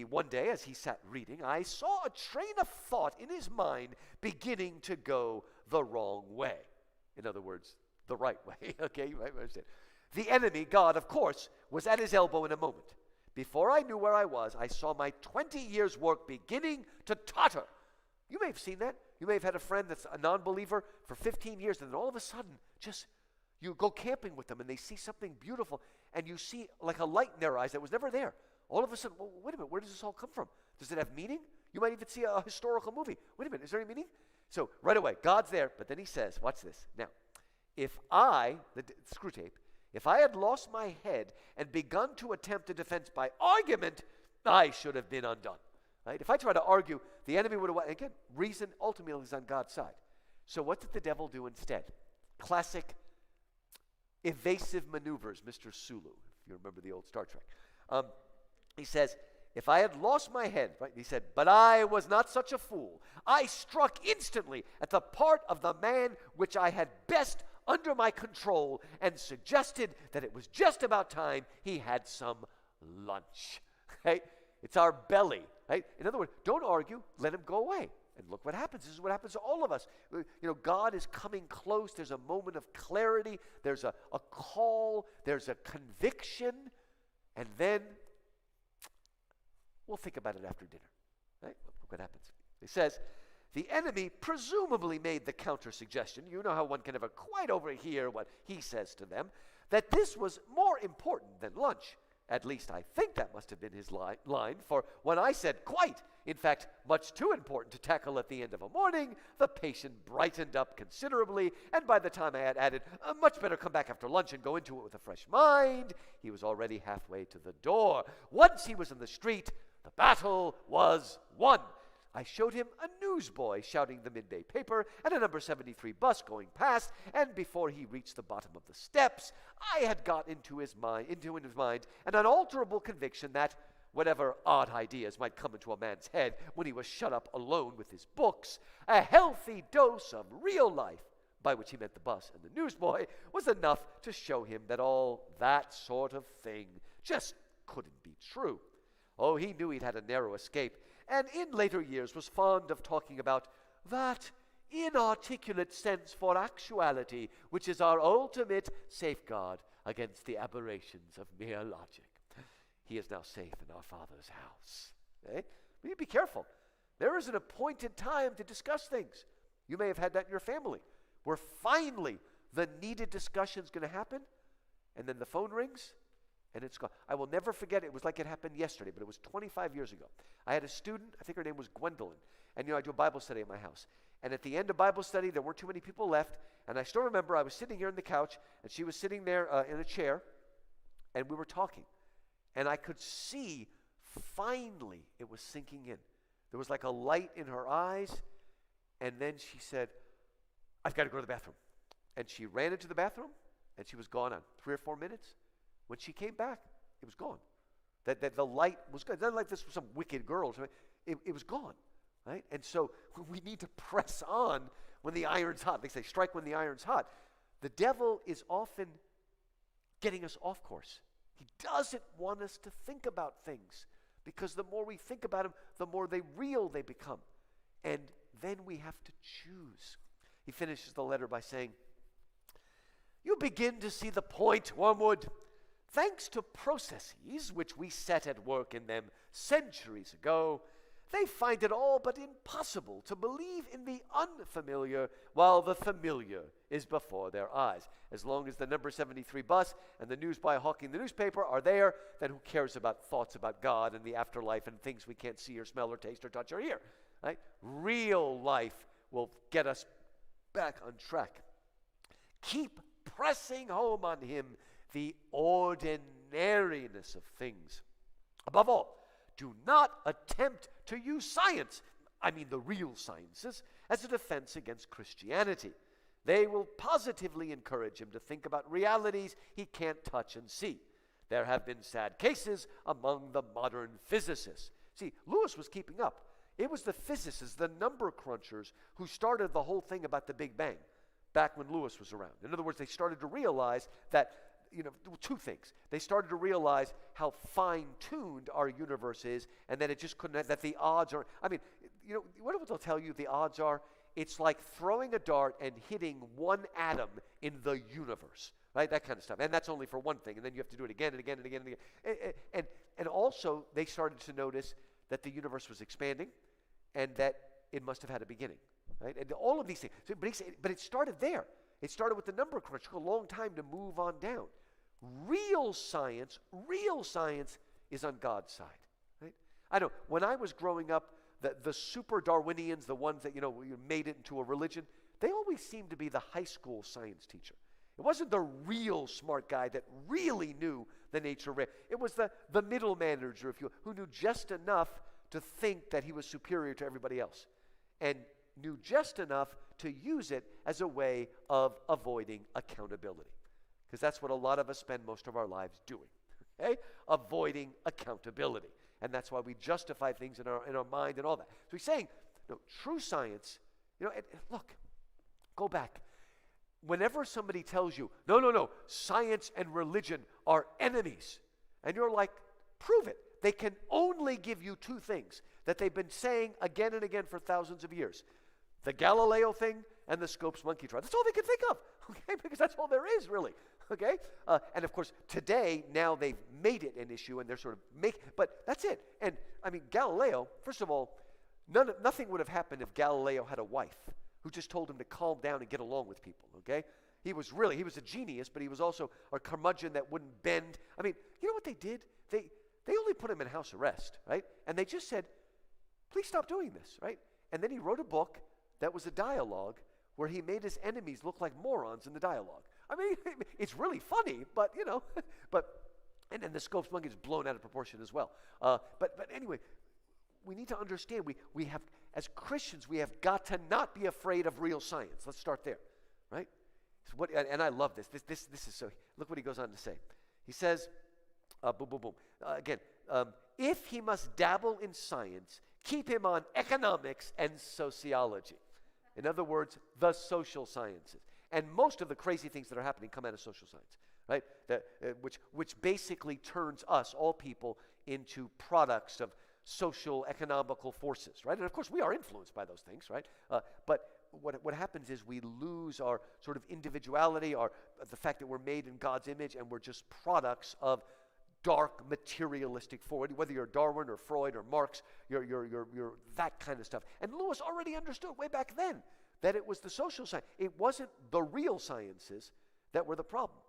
One day, as he sat reading, I saw a train of thought in his mind beginning to go the wrong way. In other words, the right way. Okay, you might understand. The enemy, God, of course, was at his elbow in a moment. Before I knew where I was, I saw my 20 years' work beginning to totter. You may have seen that. You may have had a friend that's a non-believer for 15 years, and then all of a sudden, just you go camping with them, and they see something beautiful, and you see like a light in their eyes that was never there. All of a sudden, well, wait a minute, where does this all come from? Does it have meaning? You might even see a historical movie. Wait a minute, is there any meaning? So right away, God's there, but then he says, watch this. Now, if I, the Screwtape, if I had lost my head and begun to attempt a defense by argument, I should have been undone. Right? If I try to argue, the enemy would have, again, reason ultimately is on God's side. So what did the devil do instead? Classic evasive maneuvers, Mr. Sulu, if you remember the old Star Trek. He says, if I had lost my head, right, he said, but I was not such a fool. I struck instantly at the part of the man which I had best under my control and suggested that it was just about time he had some lunch. Right? It's our belly. Right? In other words, don't argue, let him go away. And look what happens. This is what happens to all of us. You know, God is coming close. There's a moment of clarity. There's a call. There's a conviction. And then we'll think about it after dinner. Right? Look what happens. It says, the enemy presumably made the counter-suggestion. You know how one can never quite overhear what he says to them, that this was more important than lunch. At least I think that must have been his line, for when I said quite, in fact, much too important to tackle at the end of a morning, the patient brightened up considerably, and by the time I had added, much better come back after lunch and go into it with a fresh mind, he was already halfway to the door. Once he was in the street, the battle was won. I showed him a newsboy shouting the midday paper and a number 73 bus going past, and before he reached the bottom of the steps, I had got into his mind an unalterable conviction that whatever odd ideas might come into a man's head when he was shut up alone with his books, a healthy dose of real life, by which he meant the bus and the newsboy, was enough to show him that all that sort of thing just couldn't be true. Oh, he knew he'd had a narrow escape, and in later years was fond of talking about that inarticulate sense for actuality, which is our ultimate safeguard against the aberrations of mere logic. He is now safe in our Father's house. Eh? We need to be careful. There is an appointed time to discuss things. You may have had that in your family, where finally the needed discussion is going to happen, and then the phone rings, and it's gone. I will never forget, it was like it happened yesterday, but it was 25 years ago. I had a student, I think her name was Gwendolyn, and I do a Bible study at my house. And at the end of Bible study, there weren't too many people left, and I still remember I was sitting here on the couch, and she was sitting there in a chair, and we were talking. And I could see, finally, it was sinking in. There was like a light in her eyes, and then she said, I've got to go to the bathroom. And she ran into the bathroom, and she was gone on 3 or 4 minutes. When she came back, it was gone. That the light was gone. It's not like this was some wicked girl. It was gone, right? And so we need to press on when the iron's hot. They say strike when the iron's hot. The devil is often getting us off course. He doesn't want us to think about things, because the more we think about them, the more real they become. And then we have to choose. He finishes the letter by saying, you begin to see the point, Wormwood. Thanks to processes which we set at work in them centuries ago, they find it all but impossible to believe in the unfamiliar while the familiar is before their eyes. As long as the number 73 bus and the newsboy hawking the newspaper are there, then who cares about thoughts about God and the afterlife and things we can't see or smell or taste or touch or hear? Right? Real life will get us back on track. Keep pressing home on him the ordinariness of things. Above all, do not attempt to use science, I mean the real sciences, as a defense against Christianity. They will positively encourage him to think about realities he can't touch and see. There have been sad cases among the modern physicists. See, Lewis was keeping up. It was the physicists, the number crunchers, who started the whole thing about the Big Bang back when Lewis was around. In other words, they started to realize that, two things. They started to realize how fine-tuned our universe is, and that it just couldn't, that the odds are, what they'll tell you the odds are? It's like throwing a dart and hitting one atom in the universe, right? That kind of stuff. And that's only for one thing, and then you have to do it again and again and again and again. And also, they started to notice that the universe was expanding, and that it must have had a beginning, right? And all of these things. But it started there. It started with the number crunch. It took a long time to move on down. Real science is on God's side, right? I know, when I was growing up, the super Darwinians, the ones that, made it into a religion, they always seemed to be the high school science teacher. It wasn't the real smart guy that really knew the nature of it. It was the middle manager, who knew just enough to think that he was superior to everybody else, and knew just enough to use it as a way of avoiding accountability. Because that's what a lot of us spend most of our lives doing, okay? Avoiding accountability. and that's why we justify things in our mind and all that. So he's saying, no, true science, look, go back. Whenever somebody tells you, no, science and religion are enemies, and you're like, prove it. They can only give you two things that they've been saying again and again for thousands of years. The Galileo thing and the Scopes monkey trial. That's all they can think of, okay? Because that's all there is, really, okay? And of course, today, now they've made it an issue, and they're sort of but that's it. And, I mean, Galileo, first of all, nothing would have happened if Galileo had a wife who just told him to calm down and get along with people, okay? He was a genius, but he was also a curmudgeon that wouldn't bend. I mean, you know what they did? They only put him in house arrest, right? And they just said, please stop doing this, right? And then he wrote a book that was a dialogue where he made his enemies look like morons in the dialogue. I mean, it's really funny, but, and then the Scopes monkey is blown out of proportion as well. But anyway, we need to understand, we have, as Christians, we have got to not be afraid of real science. Let's start there, right? So and I love this. This is so, look what he goes on to say. He says, again, if he must dabble in science, keep him on economics and sociology. In other words, the social sciences. And most of the crazy things that are happening come out of social science, right? Which basically turns us, all people, into products of social, economical forces, right? And of course, we are influenced by those things, right? But what happens is we lose our sort of individuality, the fact that we're made in God's image, and we're just products of dark materialistic forward, whether you're Darwin or Freud or Marx, you're that kind of stuff. And Lewis already understood way back then that it was the social science. It wasn't the real sciences that were the problem.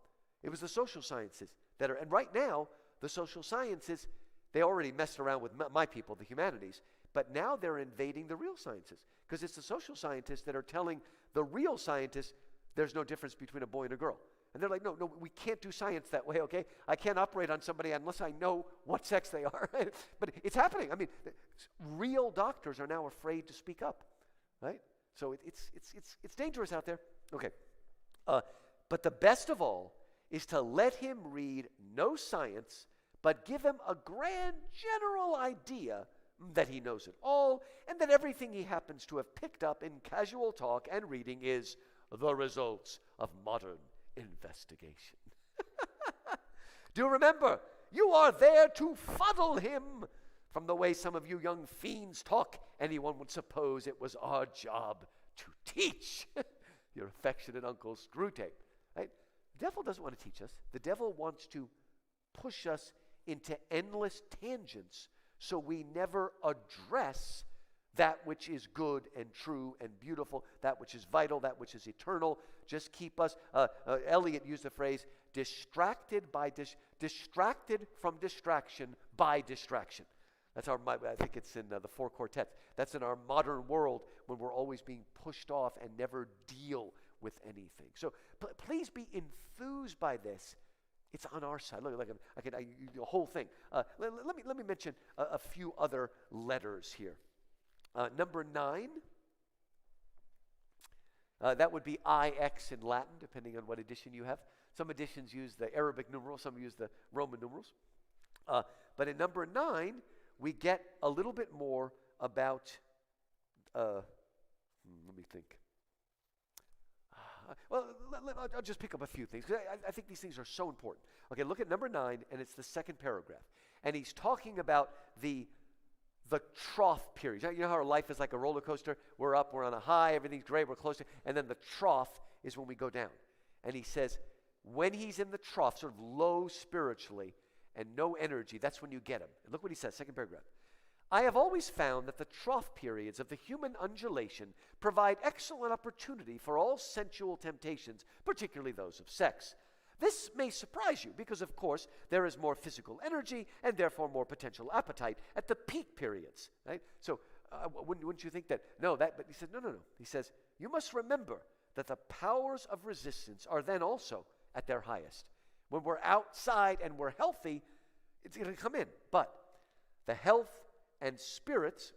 It was the social sciences that are, and right now, the social sciences, they already messed around with my people, the humanities, but now they're invading the real sciences, because it's the social scientists that are telling the real scientists there's no difference between a boy and a girl. And they're like, no, we can't do science that way, okay? I can't operate on somebody unless I know what sex they are. But it's happening. I mean, real doctors are now afraid to speak up, right? So it's dangerous out there. Okay. But the best of all is to let him read no science, but give him a grand general idea that he knows it all, and that everything he happens to have picked up in casual talk and reading is the results of modern investigation. Do you remember? You are there to fuddle him. From the way some of you young fiends talk, anyone would suppose it was our job to teach. Your affectionate uncle Screwtape. Right? The devil doesn't want to teach us. The devil wants to push us into endless tangents so we never address that which is good and true and beautiful, that which is vital, that which is eternal. Just keep us, Eliot used the phrase, distracted from distraction by distraction. That's I think it's in the Four Quartets. That's in our modern world when we're always being pushed off and never deal with anything. So please be enthused by this. It's on our side. Look, the whole thing. Let me mention a few other letters here. Number 9, that would be IX in Latin, depending on what edition you have. Some editions use the Arabic numerals, some use the Roman numerals. But in number 9, we get a little bit more about, let me think. Well, I'll just pick up a few things, because I think these things are so important. Okay, look at number 9, and it's the second paragraph. And he's talking about the trough period. You know how our life is like a roller coaster? We're up, we're on a high, everything's great, we're close to, and then the trough is when we go down. And he says, when he's in the trough, sort of low spiritually, and no energy, that's when you get him. And look what he says, second paragraph. I have always found that the trough periods of the human undulation provide excellent opportunity for all sensual temptations, particularly those of sex. This may surprise you because, of course, there is more physical energy and therefore more potential appetite at the peak periods, right? So wouldn't you think that, but he said, no. He says, you must remember that the powers of resistance are then also at their highest. When we're outside and we're healthy, it's going to come in. But the health and spirits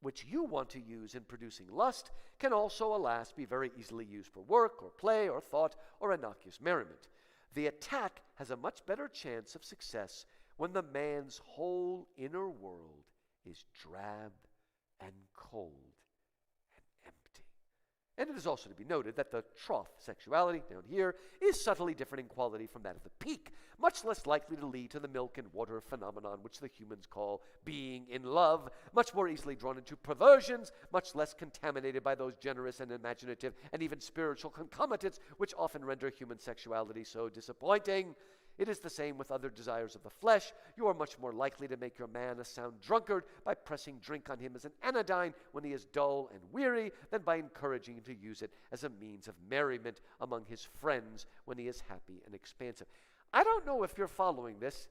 which you want to use in producing lust can also, alas, be very easily used for work or play or thought or innocuous merriment. The attack has a much better chance of success when the man's whole inner world is drab and cold and empty. And it is also to be noted that the trough sexuality down here is subtly different in quality from that of the peak, much less likely to lead to the milk and water phenomenon which the humans call being in love, much more easily drawn into perversions, much less contaminated by those generous and imaginative and even spiritual concomitants which often render human sexuality so disappointing. It is the same with other desires of the flesh. You are much more likely to make your man a sound drunkard by pressing drink on him as an anodyne when he is dull and weary than by encouraging him to use it as a means of merriment among his friends when he is happy and expansive. I don't know if you're following this.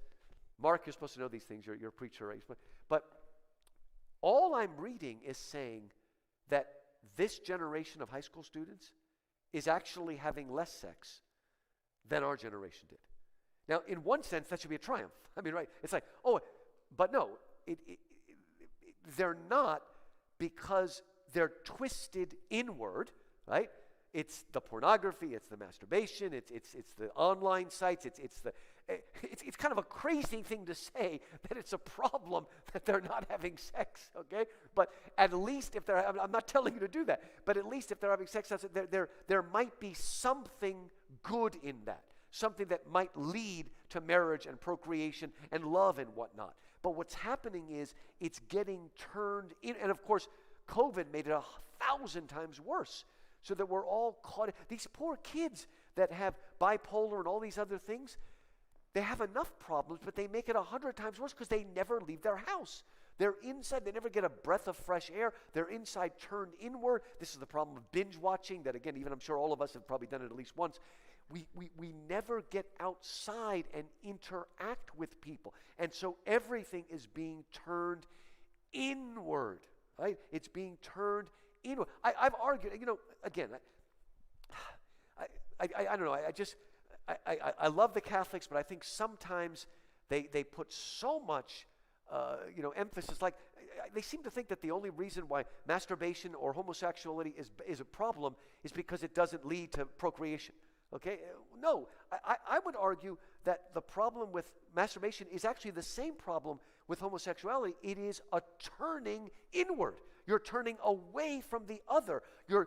Mark, you're supposed to know these things. You're a preacher, right? But all I'm reading is saying that this generation of high school students is actually having less sex than our generation did. Now, in one sense, that should be a triumph. I mean, right? It's like, oh, but no, they're not, because they're twisted inward, right? It's the pornography, it's the masturbation, it's the online sites, it's kind of a crazy thing to say that it's a problem that they're not having sex, okay? But at least if they're, I'm not telling you to do that, but at least if they're having sex, there might be something good in that. Something that might lead to marriage and procreation and love and whatnot. But what's happening is it's getting turned in. And of course, COVID made it 1,000 times worse. So that we're all caught. These poor kids that have bipolar and all these other things, they have enough problems, but they make it 100 times worse because they never leave their house. They're inside. They never get a breath of fresh air. They're inside, turned inward. This is the problem of binge watching that, again, even I'm sure all of us have probably done it at least once. We never get outside and interact with people. And so everything is being turned inward, right? It's being turned inward. I've argued, again, I don't know. I love the Catholics, but I think sometimes they put so much emphasis. Like they seem to think that the only reason why masturbation or homosexuality is a problem is because it doesn't lead to procreation. Okay? No, I would argue that the problem with masturbation is actually the same problem with homosexuality. It is a turning inward. You're turning away from the other. You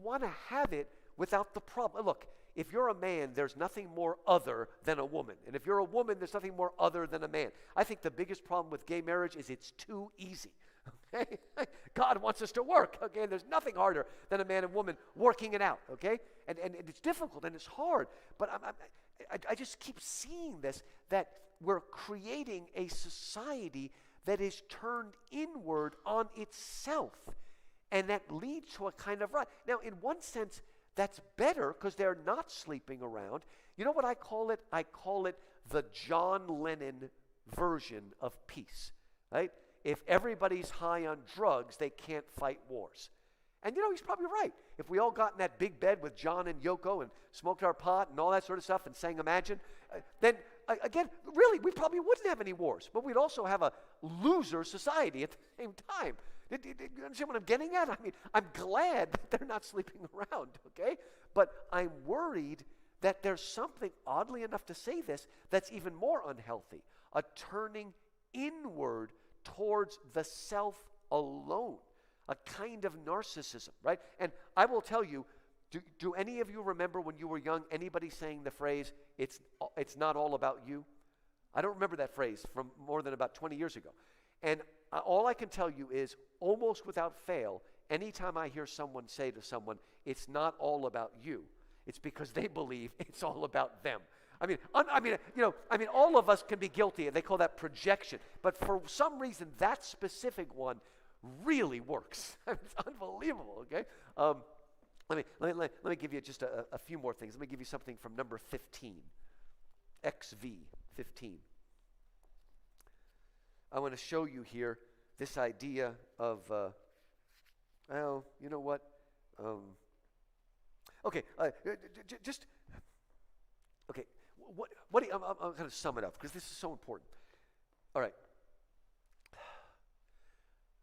want to have it without the problem. Look, if you're a man, there's nothing more other than a woman. And if you're a woman, there's nothing more other than a man. I think the biggest problem with gay marriage is it's too easy. Okay? God wants us to work, okay? And there's nothing harder than a man and woman working it out, okay? And it's difficult and it's hard, but I just keep seeing this, that we're creating a society that is turned inward on itself, and that leads to a kind of rut. Now, in one sense, that's better because they're not sleeping around. You know what I call it? I call it the John Lennon version of peace, right? If everybody's high on drugs, they can't fight wars. And he's probably right. If we all got in that big bed with John and Yoko and smoked our pot and all that sort of stuff and sang Imagine, then again, really, we probably wouldn't have any wars. But we'd also have a loser society at the same time. Do you understand what I'm getting at? I mean, I'm glad that they're not sleeping around, okay? But I'm worried that there's something, oddly enough to say this, that's even more unhealthy. A turning inward towards the self alone, a kind of narcissism, right? And I will tell you, do any of you remember when you were young, anybody saying the phrase, it's not all about you? I don't remember that phrase from more than about 20 years ago. And all I can tell you is, almost without fail, anytime I hear someone say to someone, it's not all about you, it's because they believe it's all about them. I mean, all of us can be guilty. They call that projection. But for some reason, that specific one really works. It's unbelievable. Okay. Let me give you just a few more things. Let me give you something from number 15, XV 15. I want to show you here this idea of. You know what? Okay. Just. Okay. What do you, I'm going to sum it up because this is so important. All right.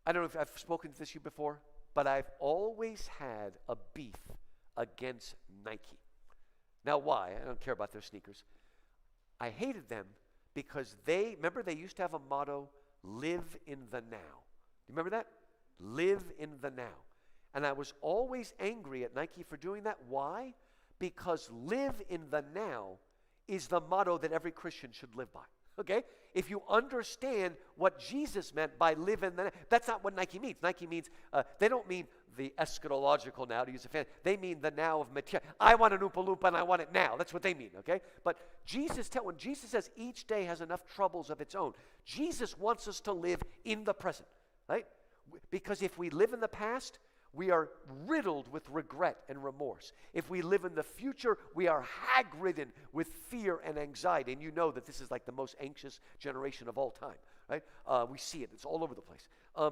I don't know if I've spoken to this to you before, but I've always had a beef against Nike. Now, why? I don't care about their sneakers. I hated them because remember they used to have a motto, live in the now. Do you remember that? Live in the now. And I was always angry at Nike for doing that. Why? Because live in the now is the motto that every Christian should live by. Okay? If you understand what Jesus meant by live in the now, that's not what Nike means. Nike means, they don't mean the eschatological now, to use a fan. They mean the now of material. I want an Oompa Loompa and I want it now. That's what they mean, okay? But when Jesus says each day has enough troubles of its own, Jesus wants us to live in the present, right? Because if we live in the past, we are riddled with regret and remorse. If we live in the future, we are hag-ridden with fear and anxiety. And you know that this is like the most anxious generation of all time, right? We see it. It's all over the place.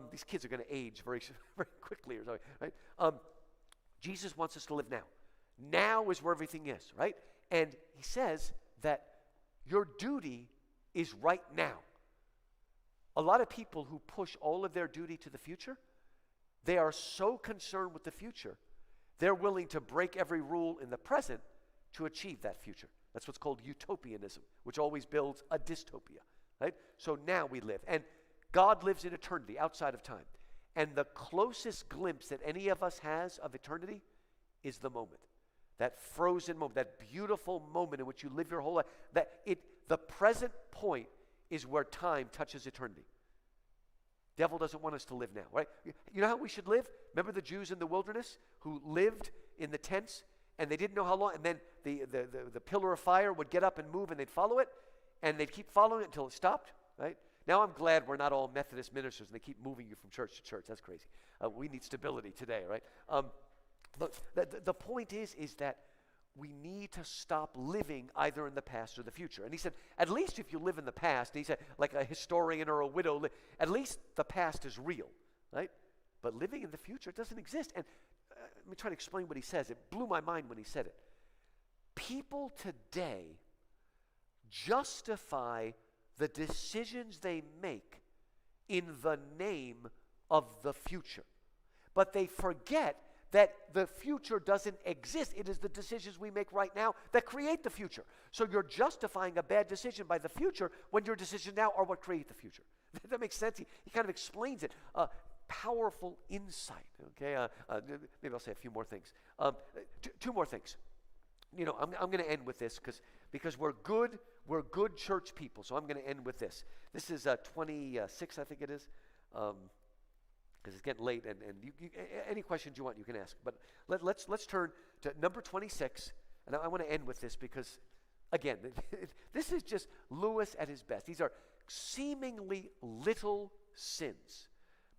These kids are going to age very, very quickly or something, right? Jesus wants us to live now. Now is where everything is, right? And he says that your duty is right now. A lot of people who push all of their duty to the future, they are so concerned with the future, they're willing to break every rule in the present to achieve that future. That's what's called utopianism, which always builds a dystopia, right? So now we live. And God lives in eternity, outside of time. And the closest glimpse that any of us has of eternity is the moment. That frozen moment, that beautiful moment in which you live your whole life. The present point is where time touches eternity. Devil doesn't want us to live now, right? You know how we should live? Remember the Jews in the wilderness who lived in the tents and they didn't know how long, and then the pillar of fire would get up and move and they'd follow it, and they'd keep following it until it stopped, right? Now I'm glad we're not all Methodist ministers and they keep moving you from church to church. That's crazy. We need stability today, right? The point is that we need to stop living either in the past or the future. And he said, at least if you live in the past, and he said, like a historian or a widow, at least the past is real, right? But living in the future doesn't exist. And let me try to explain what he says. It blew my mind when he said it. People today justify the decisions they make in the name of the future. But they forget that the future doesn't exist. It is the decisions we make right now that create the future. So you're justifying a bad decision by the future when your decisions now are what create the future. That makes sense. He kind of explains it. Powerful insight. Okay, maybe I'll say a few more things. Two more things. You know, I'm going to end with this because we're good church people. So I'm going to end with this. This is 26, I think it is. Because it's getting late, and any questions you want, you can ask. But let's turn to number 26, and I want to end with this because, again, this is just Lewis at his best. These are seemingly little sins,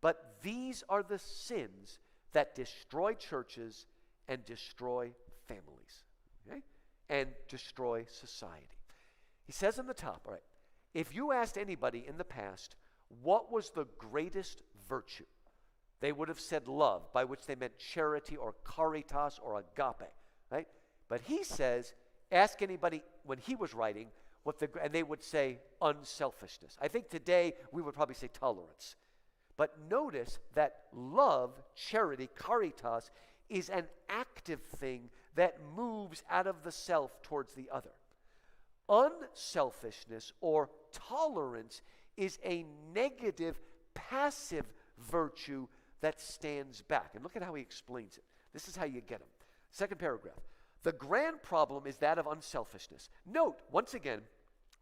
but these are the sins that destroy churches and destroy families, okay? And destroy society. He says on the top, all right, if you asked anybody in the past what was the greatest virtue, they would have said love, by which they meant charity or caritas or agape, right? But he says, ask anybody when he was writing, and they would say unselfishness. I think today we would probably say tolerance. But notice that love, charity, caritas, is an active thing that moves out of the self towards the other. Unselfishness or tolerance is a negative, passive virtue that stands back. And look at how he explains it. This is how you get him. Second paragraph. The grand problem is that of unselfishness. Note, once again,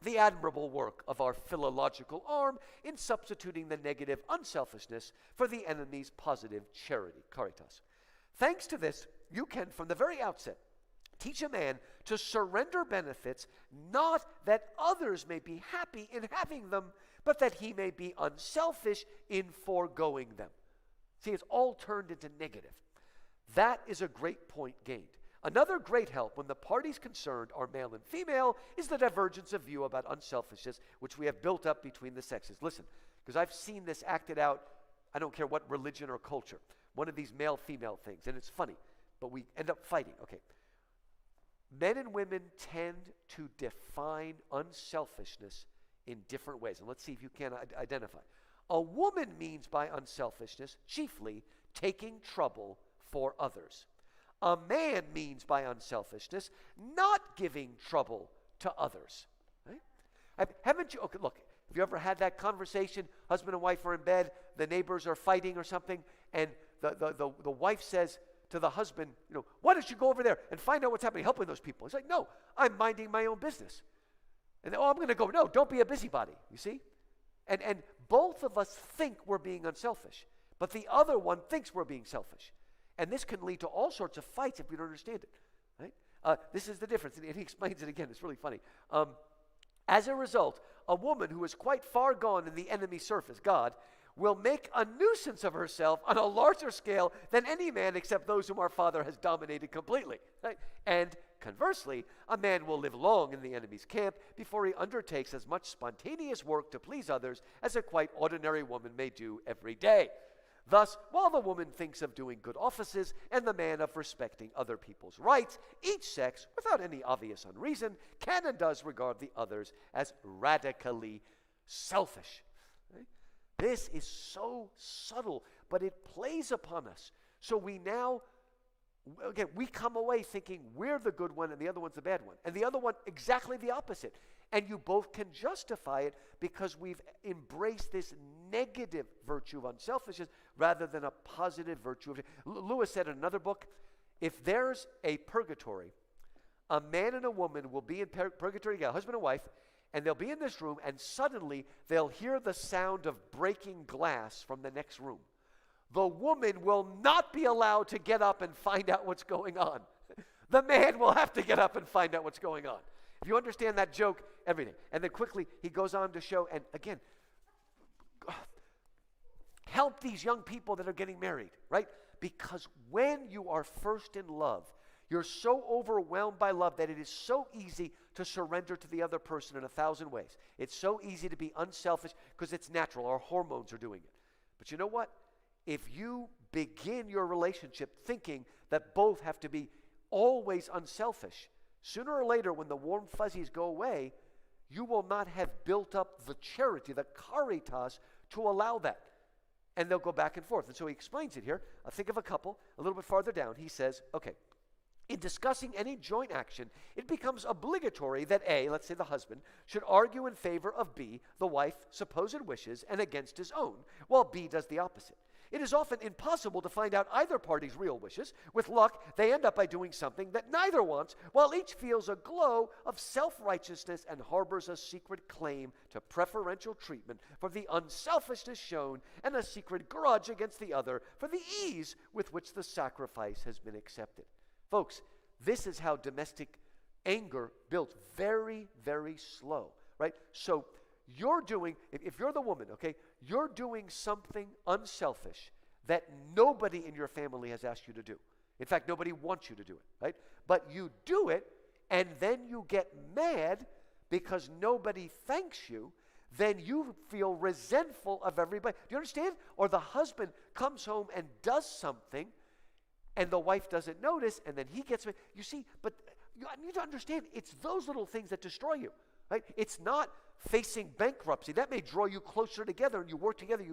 the admirable work of our philological arm in substituting the negative unselfishness for the enemy's positive charity, caritas. Thanks to this, you can, from the very outset, teach a man to surrender benefits, not that others may be happy in having them, but that he may be unselfish in foregoing them. See, it's all turned into negative. That is a great point gained. Another great help when the parties concerned are male and female is the divergence of view about unselfishness, which we have built up between the sexes. Listen, because I've seen this acted out, I don't care what religion or culture, one of these male-female things, and it's funny, but we end up fighting. Okay. Men and women tend to define unselfishness in different ways, and let's see if you can identify. A woman means by unselfishness chiefly taking trouble for others. A man means by unselfishness not giving trouble to others. Right? Haven't you? Okay, look, have you ever had that conversation? Husband and wife are in bed, the neighbors are fighting or something, and the wife says to the husband, why don't you go over there and find out what's happening, helping those people? He's like, no, I'm minding my own business. And I'm going to go. No, don't be a busybody, you see? And both of us think we're being unselfish, but the other one thinks we're being selfish. And this can lead to all sorts of fights if we don't understand it, right? This is the difference, and he explains it again. It's really funny. As a result, a woman who is quite far gone in the enemy's surface, God, will make a nuisance of herself on a larger scale than any man except those whom our Father has dominated completely. Right? And conversely, a man will live long in the enemy's camp before he undertakes as much spontaneous work to please others as a quite ordinary woman may do every day. Thus, while the woman thinks of doing good offices and the man of respecting other people's rights, each sex, without any obvious unreason, can and does regard the others as radically selfish. Right? This is so subtle, but it plays upon us. So we now, again, we come away thinking we're the good one and the other one's the bad one. And the other one, exactly the opposite. And you both can justify it because we've embraced this negative virtue of unselfishness rather than a positive virtue of it. Lewis said in another book, if there's a purgatory, a man and a woman will be in purgatory together, husband and wife, and they'll be in this room, and suddenly they'll hear the sound of breaking glass from the next room. The woman will not be allowed to get up and find out what's going on. The man will have to get up and find out what's going on. If you understand that joke, everything. And then quickly, he goes on to show, and again, help these young people that are getting married, right? Because when you are first in love, you're so overwhelmed by love that it is so easy to surrender to the other person in 1,000 ways. It's so easy to be unselfish because it's natural. Our hormones are doing it. But you know what? If you begin your relationship thinking that both have to be always unselfish, sooner or later when the warm fuzzies go away, you will not have built up the charity, the caritas, to allow that. And they'll go back and forth. And so he explains it here. I think of a couple a little bit farther down. He says, okay, in discussing any joint action, it becomes obligatory that A, let's say the husband, should argue in favor of B, the wife's supposed wishes, and against his own, while B does the opposite. It is often impossible to find out either party's real wishes. With luck, they end up by doing something that neither wants, while each feels a glow of self-righteousness and harbors a secret claim to preferential treatment for the unselfishness shown and a secret grudge against the other for the ease with which the sacrifice has been accepted. Folks, this is how domestic anger builds. Very, very slow, right? So you're doing, if you're the woman, okay, you're doing something unselfish that nobody in your family has asked you to do. In fact, nobody wants you to do it, right? But you do it, and then you get mad because nobody thanks you, then you feel resentful of everybody. Do you understand? Or the husband comes home and does something, and the wife doesn't notice, and then he gets mad. You see, but you need to understand, it's those little things that destroy you, right? It's not facing bankruptcy. That may draw you closer together and you work together.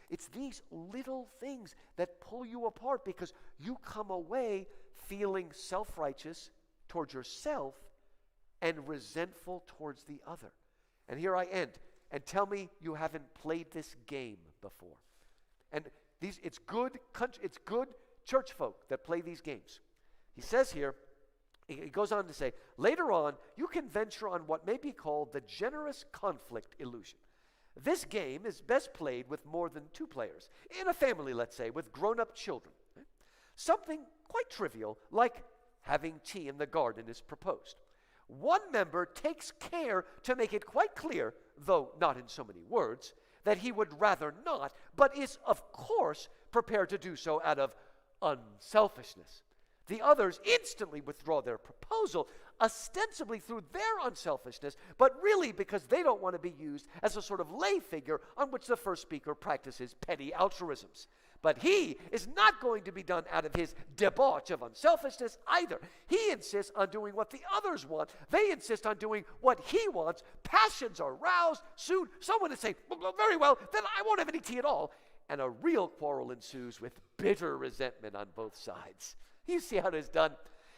It's these little things that pull you apart because you come away feeling self-righteous towards yourself and resentful towards the other. And here I end. And tell me you haven't played this game before. And it's good church folk that play these games. He says here, he goes on to say, later on, you can venture on what may be called the generous conflict illusion. This game is best played with more than two players, in a family, let's say, with grown-up children. Right? Something quite trivial, like having tea in the garden, is proposed. One member takes care to make it quite clear, though not in so many words, that he would rather not, but is, of course, prepared to do so out of unselfishness. The others instantly withdraw their proposal, ostensibly through their unselfishness, but really because they don't want to be used as a sort of lay figure on which the first speaker practices petty altruisms. But he is not going to be done out of his debauch of unselfishness either. He insists on doing what the others want. They insist on doing what he wants. Passions are roused. Soon someone is saying, well, very well, then I won't have any tea at all. And a real quarrel ensues with bitter resentment on both sides. You see how it is done?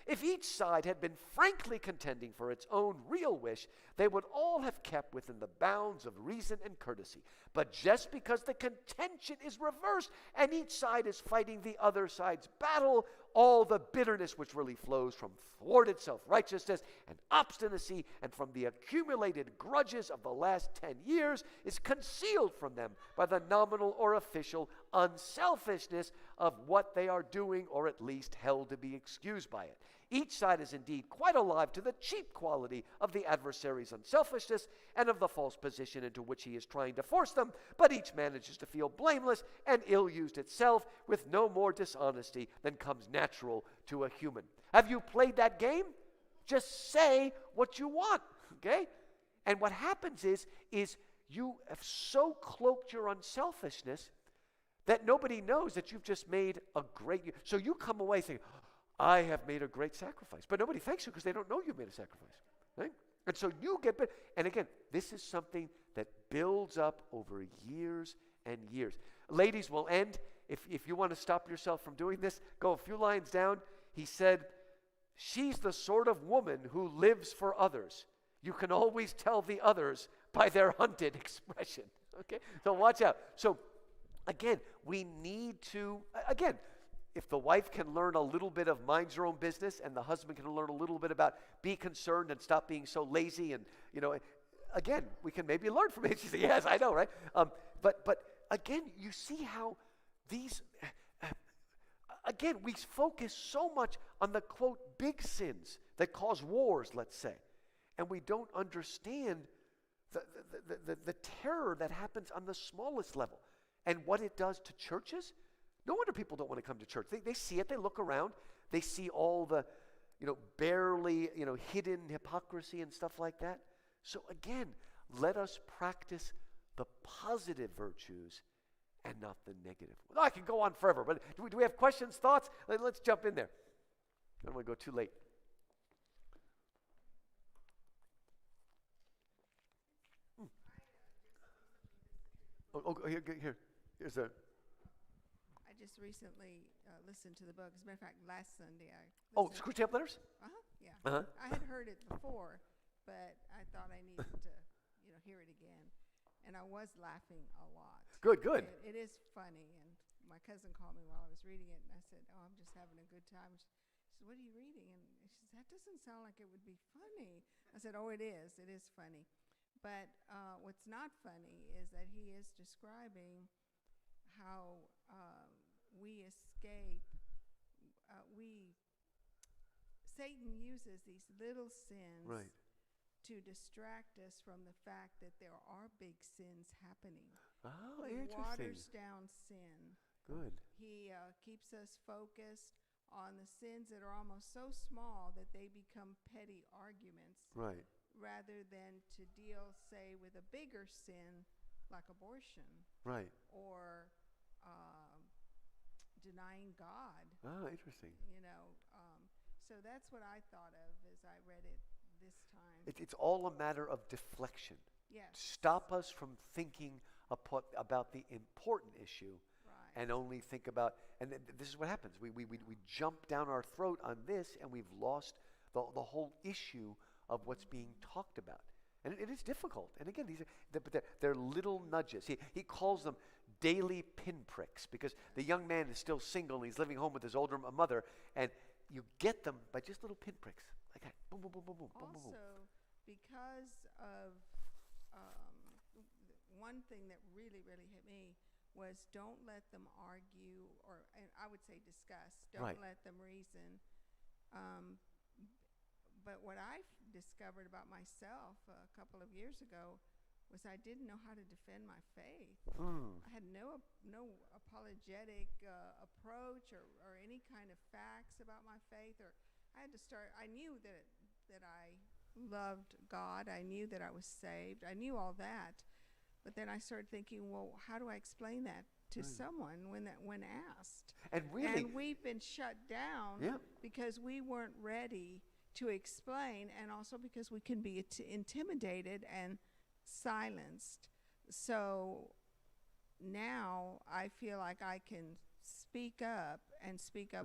If each side had been frankly contending for its own real wish, they would all have kept within the bounds of reason and courtesy. But just because the contention is reversed and each side is fighting the other side's battle, all the bitterness which really flows from thwarted self-righteousness and obstinacy and from the accumulated grudges of the last 10 years is concealed from them by the nominal or official unselfishness of what they are doing, or at least held to be excused by it. Each side is indeed quite alive to the cheap quality of the adversary's unselfishness and of the false position into which he is trying to force them, but each manages to feel blameless and ill-used itself with no more dishonesty than comes natural to a human. Have you played that game? Just say what you want, okay? And what happens is you have so cloaked your unselfishness that nobody knows that you've just made a great... So you come away saying, I have made a great sacrifice. But nobody thanks you because they don't know you've made a sacrifice, right? And so you get... And again, this is something that builds up over years and years. Ladies, will end. If you want to stop yourself from doing this, go a few lines down. He said, she's the sort of woman who lives for others. You can always tell the others by their hunted expression. Okay? So watch out. So again, we need to, again, if the wife can learn a little bit of mind your own business and the husband can learn a little bit about be concerned and stop being so lazy and, again, we can maybe learn from it. She said, yes, I know, right? But again, you see how these, again, we focus so much on the, quote, big sins that cause wars, let's say, and we don't understand the terror that happens on the smallest level and what it does to churches. No wonder people don't want to come to church. They see it, they look around, they see all the, barely, hidden hypocrisy and stuff like that. So again, let us practice the positive virtues and not the negative. Well, I can go on forever, but do we have questions, thoughts? Let's jump in there. I don't want to go too late. Here's a... I just recently listened to the book. As a matter of fact, last Sunday I listened. Screwtape Letters? Yeah. Uh-huh. I had heard it before, but I thought I needed to, hear it again. And I was laughing a lot. Good. It is funny. And my cousin called me while I was reading it, and I said, I'm just having a good time. She said, what are you reading? And she said, that doesn't sound like it would be funny. I said, oh, it is. It is funny. But what's not funny is that he is describing how we escape. Satan uses these little sins to distract us from the fact that there are big sins happening. Oh, he interesting. waters down sin. Good. He keeps us focused on the sins that are almost so small that they become petty arguments. Right. Rather than to deal, say, with a bigger sin like abortion. Right. Or denying God. Oh, interesting. So that's what I thought of as I read it this time. It's all a matter of deflection. Yes. Stop us from thinking about the important issue and only think about, and this is what happens. We jump down our throat on this and we've lost the whole issue of what's being talked about. And it is difficult. And again, they're little nudges. He calls them daily pinpricks because the young man is still single and he's living home with his older mother, and you get them by just little pinpricks. Like that. Boom, boom, boom, boom, boom, boom, boom, boom. Also, because of one thing that really, really hit me was don't let them argue, or and I would say discuss. Don't let them reason. But what I discovered about myself a couple of years ago was I didn't know how to defend my faith. I had no apologetic approach or any kind of facts about my faith. Or I had to start. I knew that I loved God. I knew that I was saved. I knew all that. But then I started thinking, well, how do I explain that to someone when asked? And really, and we've been shut down because we weren't ready to explain, and also because we can be intimidated and silenced. So now I feel like I can speak up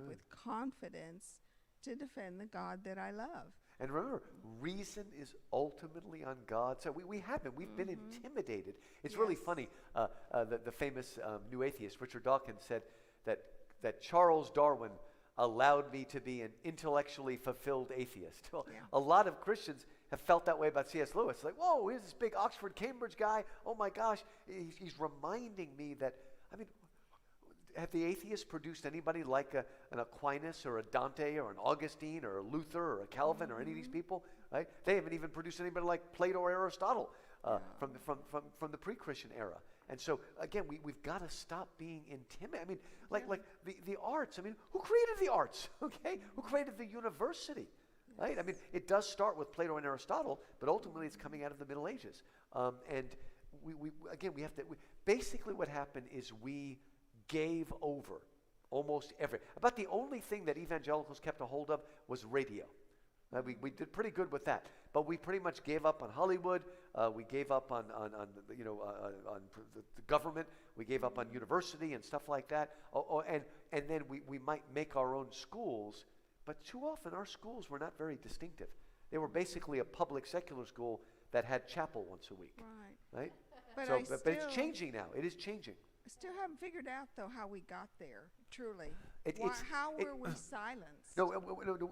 with confidence to defend the God that I love. And remember, reason is ultimately on God. So we haven't. We've been intimidated. It's really Yes. funny. The famous new atheist, Richard Dawkins, said that Charles Darwin allowed me to be an intellectually fulfilled atheist. Well, Yeah. a lot of Christians have felt that way about C.S. Lewis. Like, whoa, here's this big Oxford, Cambridge guy. Oh my gosh. He's reminding me that, I mean, have the atheists produced anybody like an Aquinas or a Dante or an Augustine or a Luther or a Calvin or any of these people? Right? They haven't even produced anybody like Plato or Aristotle from the pre-Christian era. And so again, we've got to stop being intimidated. I mean, like the arts. I mean, who created the arts? Okay, who created the university? Right? I mean, it does start with Plato and Aristotle, but ultimately it's coming out of the Middle Ages. And we have to. Basically, what happened is we gave over almost about the only thing that evangelicals kept a hold of was radio. We did pretty good with that, but we pretty much gave up on Hollywood. We gave up on the government. We gave up on university and stuff like that. And then we might make our own schools, but too often our schools were not very distinctive. They were basically a public secular school that had chapel once a week. Right? But But it's changing now. It is changing. I still haven't figured out, though, how we got there, truly. How were we silenced? No,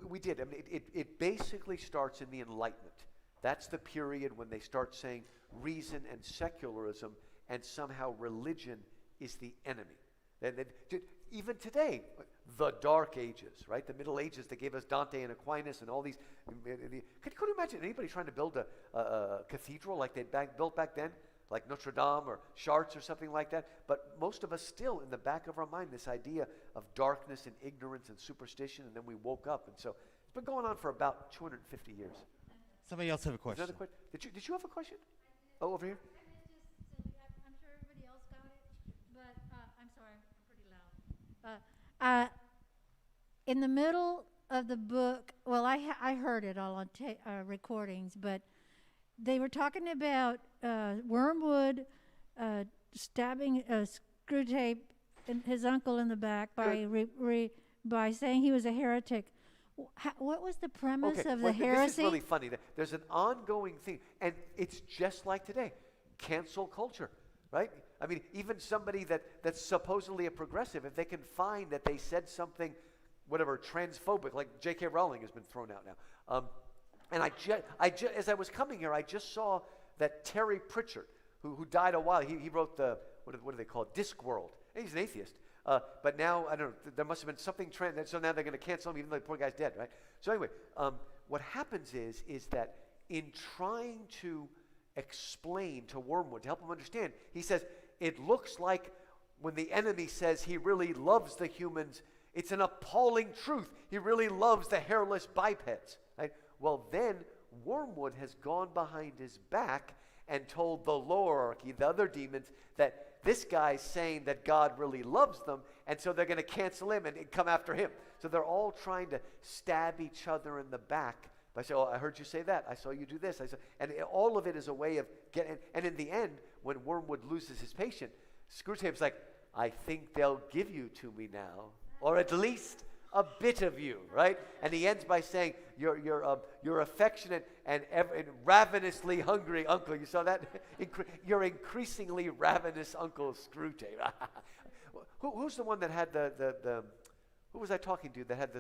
we did. I mean, it basically starts in the Enlightenment. That's the period when they start saying reason and secularism, and somehow religion is the enemy. Even today, the Dark Ages, right? The Middle Ages, they gave us Dante and Aquinas and all these. Could you imagine anybody trying to build a cathedral like they'd built back then? Like Notre Dame or Chartres or something like that. But most of us still, in the back of our mind, this idea of darkness and ignorance and superstition, and then we woke up. And so it's been going on for about 250 years. Somebody else have a question. Another question? Did you have a question? Oh, over here? I'm sure everybody else got it, but I'm sorry, I'm pretty loud. In the middle of the book, well, I heard it all on recordings, but they were talking about Wormwood stabbing Screwtape and his uncle in the back by saying he was a heretic. What was the premise of the heresy? This is really funny. There's an ongoing thing, and it's just like today. Cancel culture, right? I mean, even somebody that's supposedly a progressive, if they can find that they said something, whatever, transphobic, like J.K. Rowling has been thrown out now. And as I was coming here, I just saw that Terry Pritchard, who died a while, he wrote what do they call it, Discworld. And he's an atheist. But now, I don't know, there must have been something so now they're going to cancel him even though the poor guy's dead, right? So anyway, what happens is that in trying to explain to Wormwood, to help him understand, he says, it looks like when the enemy says he really loves the humans, it's an appalling truth. He really loves the hairless bipeds, right? Well, then Wormwood has gone behind his back and told the Lorarchy, the other demons, that this guy's saying that God really loves them, and so they're going to cancel him and come after him. So they're all trying to stab each other in the back by saying, oh, I heard you say that. I saw you do this. And all of it is a way of getting, and in the end, when Wormwood loses his patient, Screwtape's like, I think they'll give you to me now, or at least a bit of you, right? And he ends by saying, your affectionate and ravenously hungry uncle. You saw that? Your increasingly ravenous uncle Screwtape. Who's the one that had the who was I talking to that had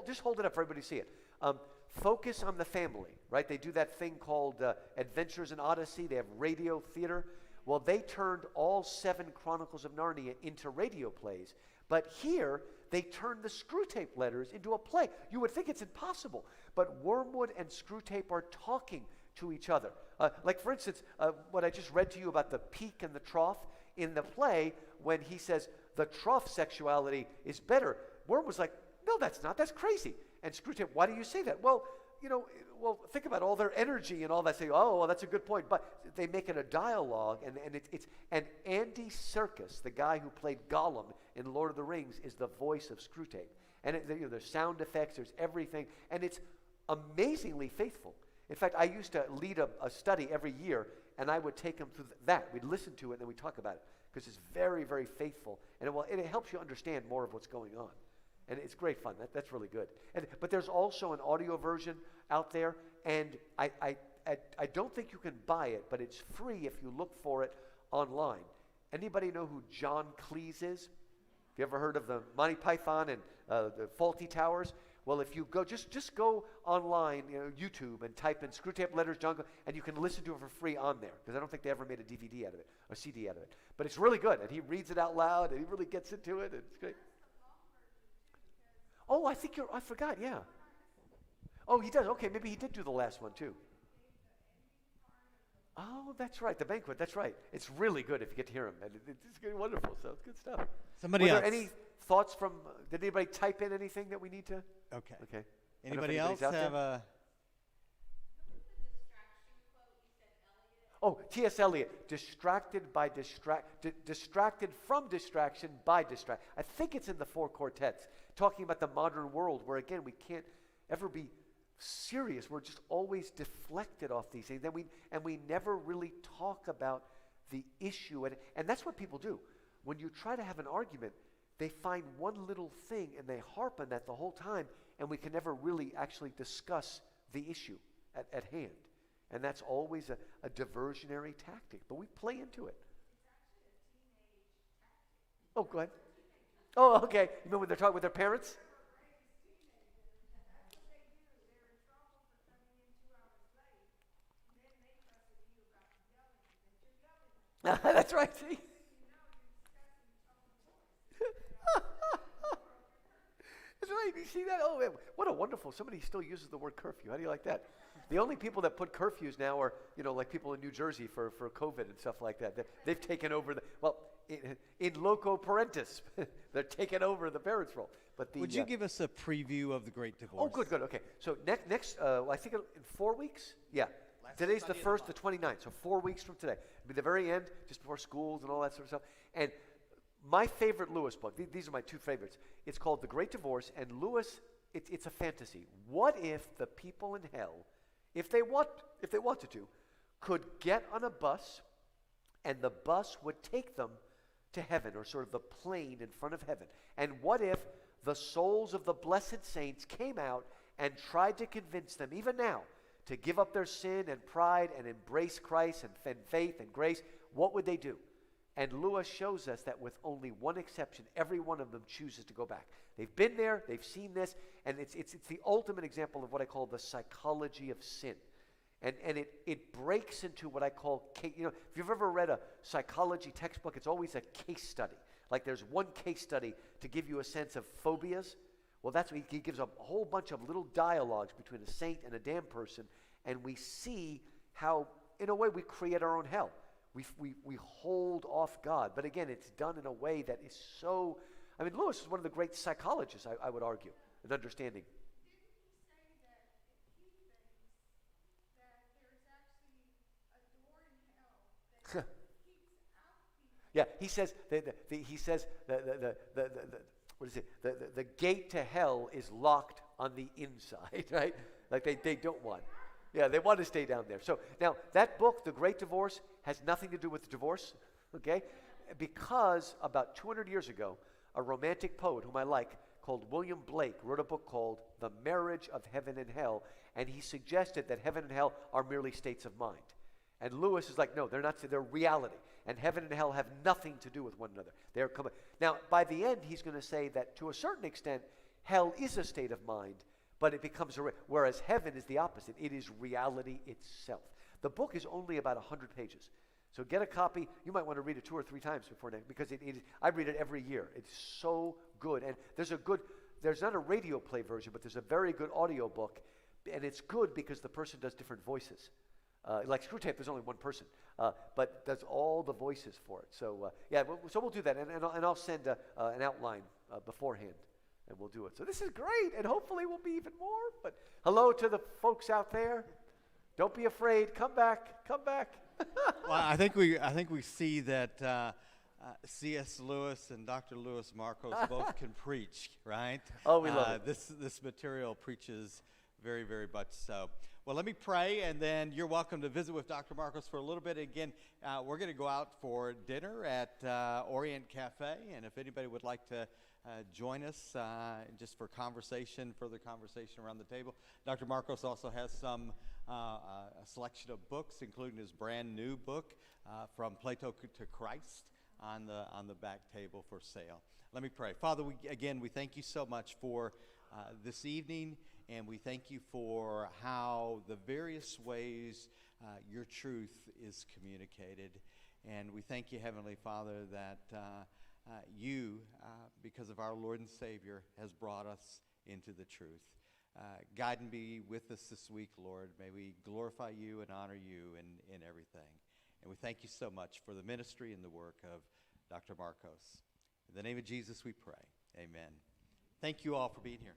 just hold it up for everybody to see it. Focus on the family, right? They do that thing called Adventures in Odyssey. They have radio theater. Well, they turned all 7 Chronicles of Narnia into radio plays. But here, they turned the Screwtape Letters into a play. You would think it's impossible. But Wormwood and Screwtape are talking to each other. Like, for instance, what I just read to you about the peak and the trough. In the play, when he says the trough sexuality is better, Wormwood's like, no, that's not. That's crazy. And Screwtape, why do you say that? Well, think about all their energy and all that. Say, oh, well, that's a good point. But they make it a dialogue, and Andy Serkis, the guy who played Gollum in Lord of the Rings, is the voice of Screwtape. And there's sound effects, there's everything, and it's amazingly faithful. In fact, I used to lead a study every year, and I would take them through that. We'd listen to it, and then we'd talk about it, because it's very, very faithful, and it helps you understand more of what's going on. And it's great fun. That's really good. But there's also an audio version out there, and I don't think you can buy it, but it's free if you look for it online. Anybody know who John Cleese is? Have you ever heard of the Monty Python and the Faulty Towers? Well, if you go, just go online, YouTube, and type in Screwtape Letters, John Cleese, and you can listen to it for free on there, because I don't think they ever made a DVD out of it, or CD out of it. But it's really good, and he reads it out loud, and he really gets into it, and it's great. Oh, I forgot, yeah. Oh, he does. Okay, maybe he did do the last one, too. Oh, that's right, the banquet, that's right. It's really good if you get to hear him, and it's wonderful, so it's good stuff. Somebody Were else. there any thoughts from, did anybody type in anything that we need to? Okay. Okay. Anybody else have a... Oh, T.S. Eliot, distracted from distraction by distraction. I think it's in the Four Quartets, talking about the modern world where, again, we can't ever be serious. We're just always deflected off these things. And we never really talk about the issue. And that's what people do. When you try to have an argument, they find one little thing and they harp on that the whole time, and we can never really actually discuss the issue at hand. And that's always a diversionary tactic. But we play into it. Oh, go ahead. Oh, okay. You mean when they're talking with their parents? That's right. See? That's right. You see that? Oh, what a wonderful. Somebody still uses the word curfew. How do you like that? The only people that put curfews now are, like people in New Jersey for COVID and stuff like that. They've taken over in loco parentis. They're taking over the parents' role. But Would you give us a preview of the Great Divorce? Oh, good. Okay. So next, I think in 4 weeks? Yeah. Today's the 1st, the 29th, so 4 weeks from today. It'll be the very end, just before schools and all that sort of stuff. And my favorite Lewis book, these are my two favorites. It's called The Great Divorce, and Lewis, it's a fantasy. What if the people in hell, if they wanted to, could get on a bus, and the bus would take them to heaven, or sort of the plane in front of heaven? And what if the souls of the blessed saints came out and tried to convince them, even now, to give up their sin and pride and embrace Christ and faith and grace? What would they do? And Lewis shows us that with only one exception, every one of them chooses to go back. They've been there, they've seen this, and it's the ultimate example of what I call the psychology of sin. And it breaks into what I call, if you've ever read a psychology textbook, it's always a case study. Like there's one case study to give you a sense of phobias. Well, that's what he gives a whole bunch of little dialogues between a saint and a damned person, and we see how, in a way, we create our own hell. We hold off God. But again, it's done in a way that is so... Lewis is one of the great psychologists, I would argue, in understanding. Yeah, he says the gate to hell is locked on the inside, right? Like they don't want. Yeah, they want to stay down there. So now that book, The Great Divorce, has nothing to do with divorce, okay? Because about 200 years ago, a romantic poet whom I like called William Blake wrote a book called The Marriage of Heaven and Hell, and he suggested that heaven and hell are merely states of mind. And Lewis is like, no, they're not. They're reality. And heaven and hell have nothing to do with one another. They're coming. Now, by the end, he's going to say that to a certain extent, hell is a state of mind, but it becomes whereas heaven is the opposite. It is reality itself. The book is only about 100 pages. So get a copy. You might want to read it 2 or 3 times before next, because I read it every year. It's so good. And there's not a radio play version, but there's a very good audio book. And it's good because the person does different voices. Like Screwtape, there's only one person, but does all the voices for it. So so we'll do that, and I'll send an outline beforehand, and we'll do it. So this is great, and hopefully we'll be even more. But hello to the folks out there. Don't be afraid. Come back. Come back. Well, I think we see that C.S. Lewis and Dr. Lewis Markos both can preach, right? Oh, we love it. This material preaches very, very much so. Well, let me pray, and then you're welcome to visit with Dr. Markos for a little bit. Again, we're going to go out for dinner at Orient Cafe, and if anybody would like to join us just for conversation, further conversation around the table. Dr. Markos also has a selection of books, including his brand new book, From Plato to Christ, on the back table for sale. Let me pray. Father, we thank you so much for this evening, and we thank you for how the various ways your truth is communicated. And we thank you, Heavenly Father, that you, because of our Lord and Savior, has brought us into the truth. Guide and be with us this week, Lord. May we glorify you and honor you in everything. And we thank you so much for the ministry and the work of Dr. Markos. In the name of Jesus we pray. Amen. Thank you all for being here.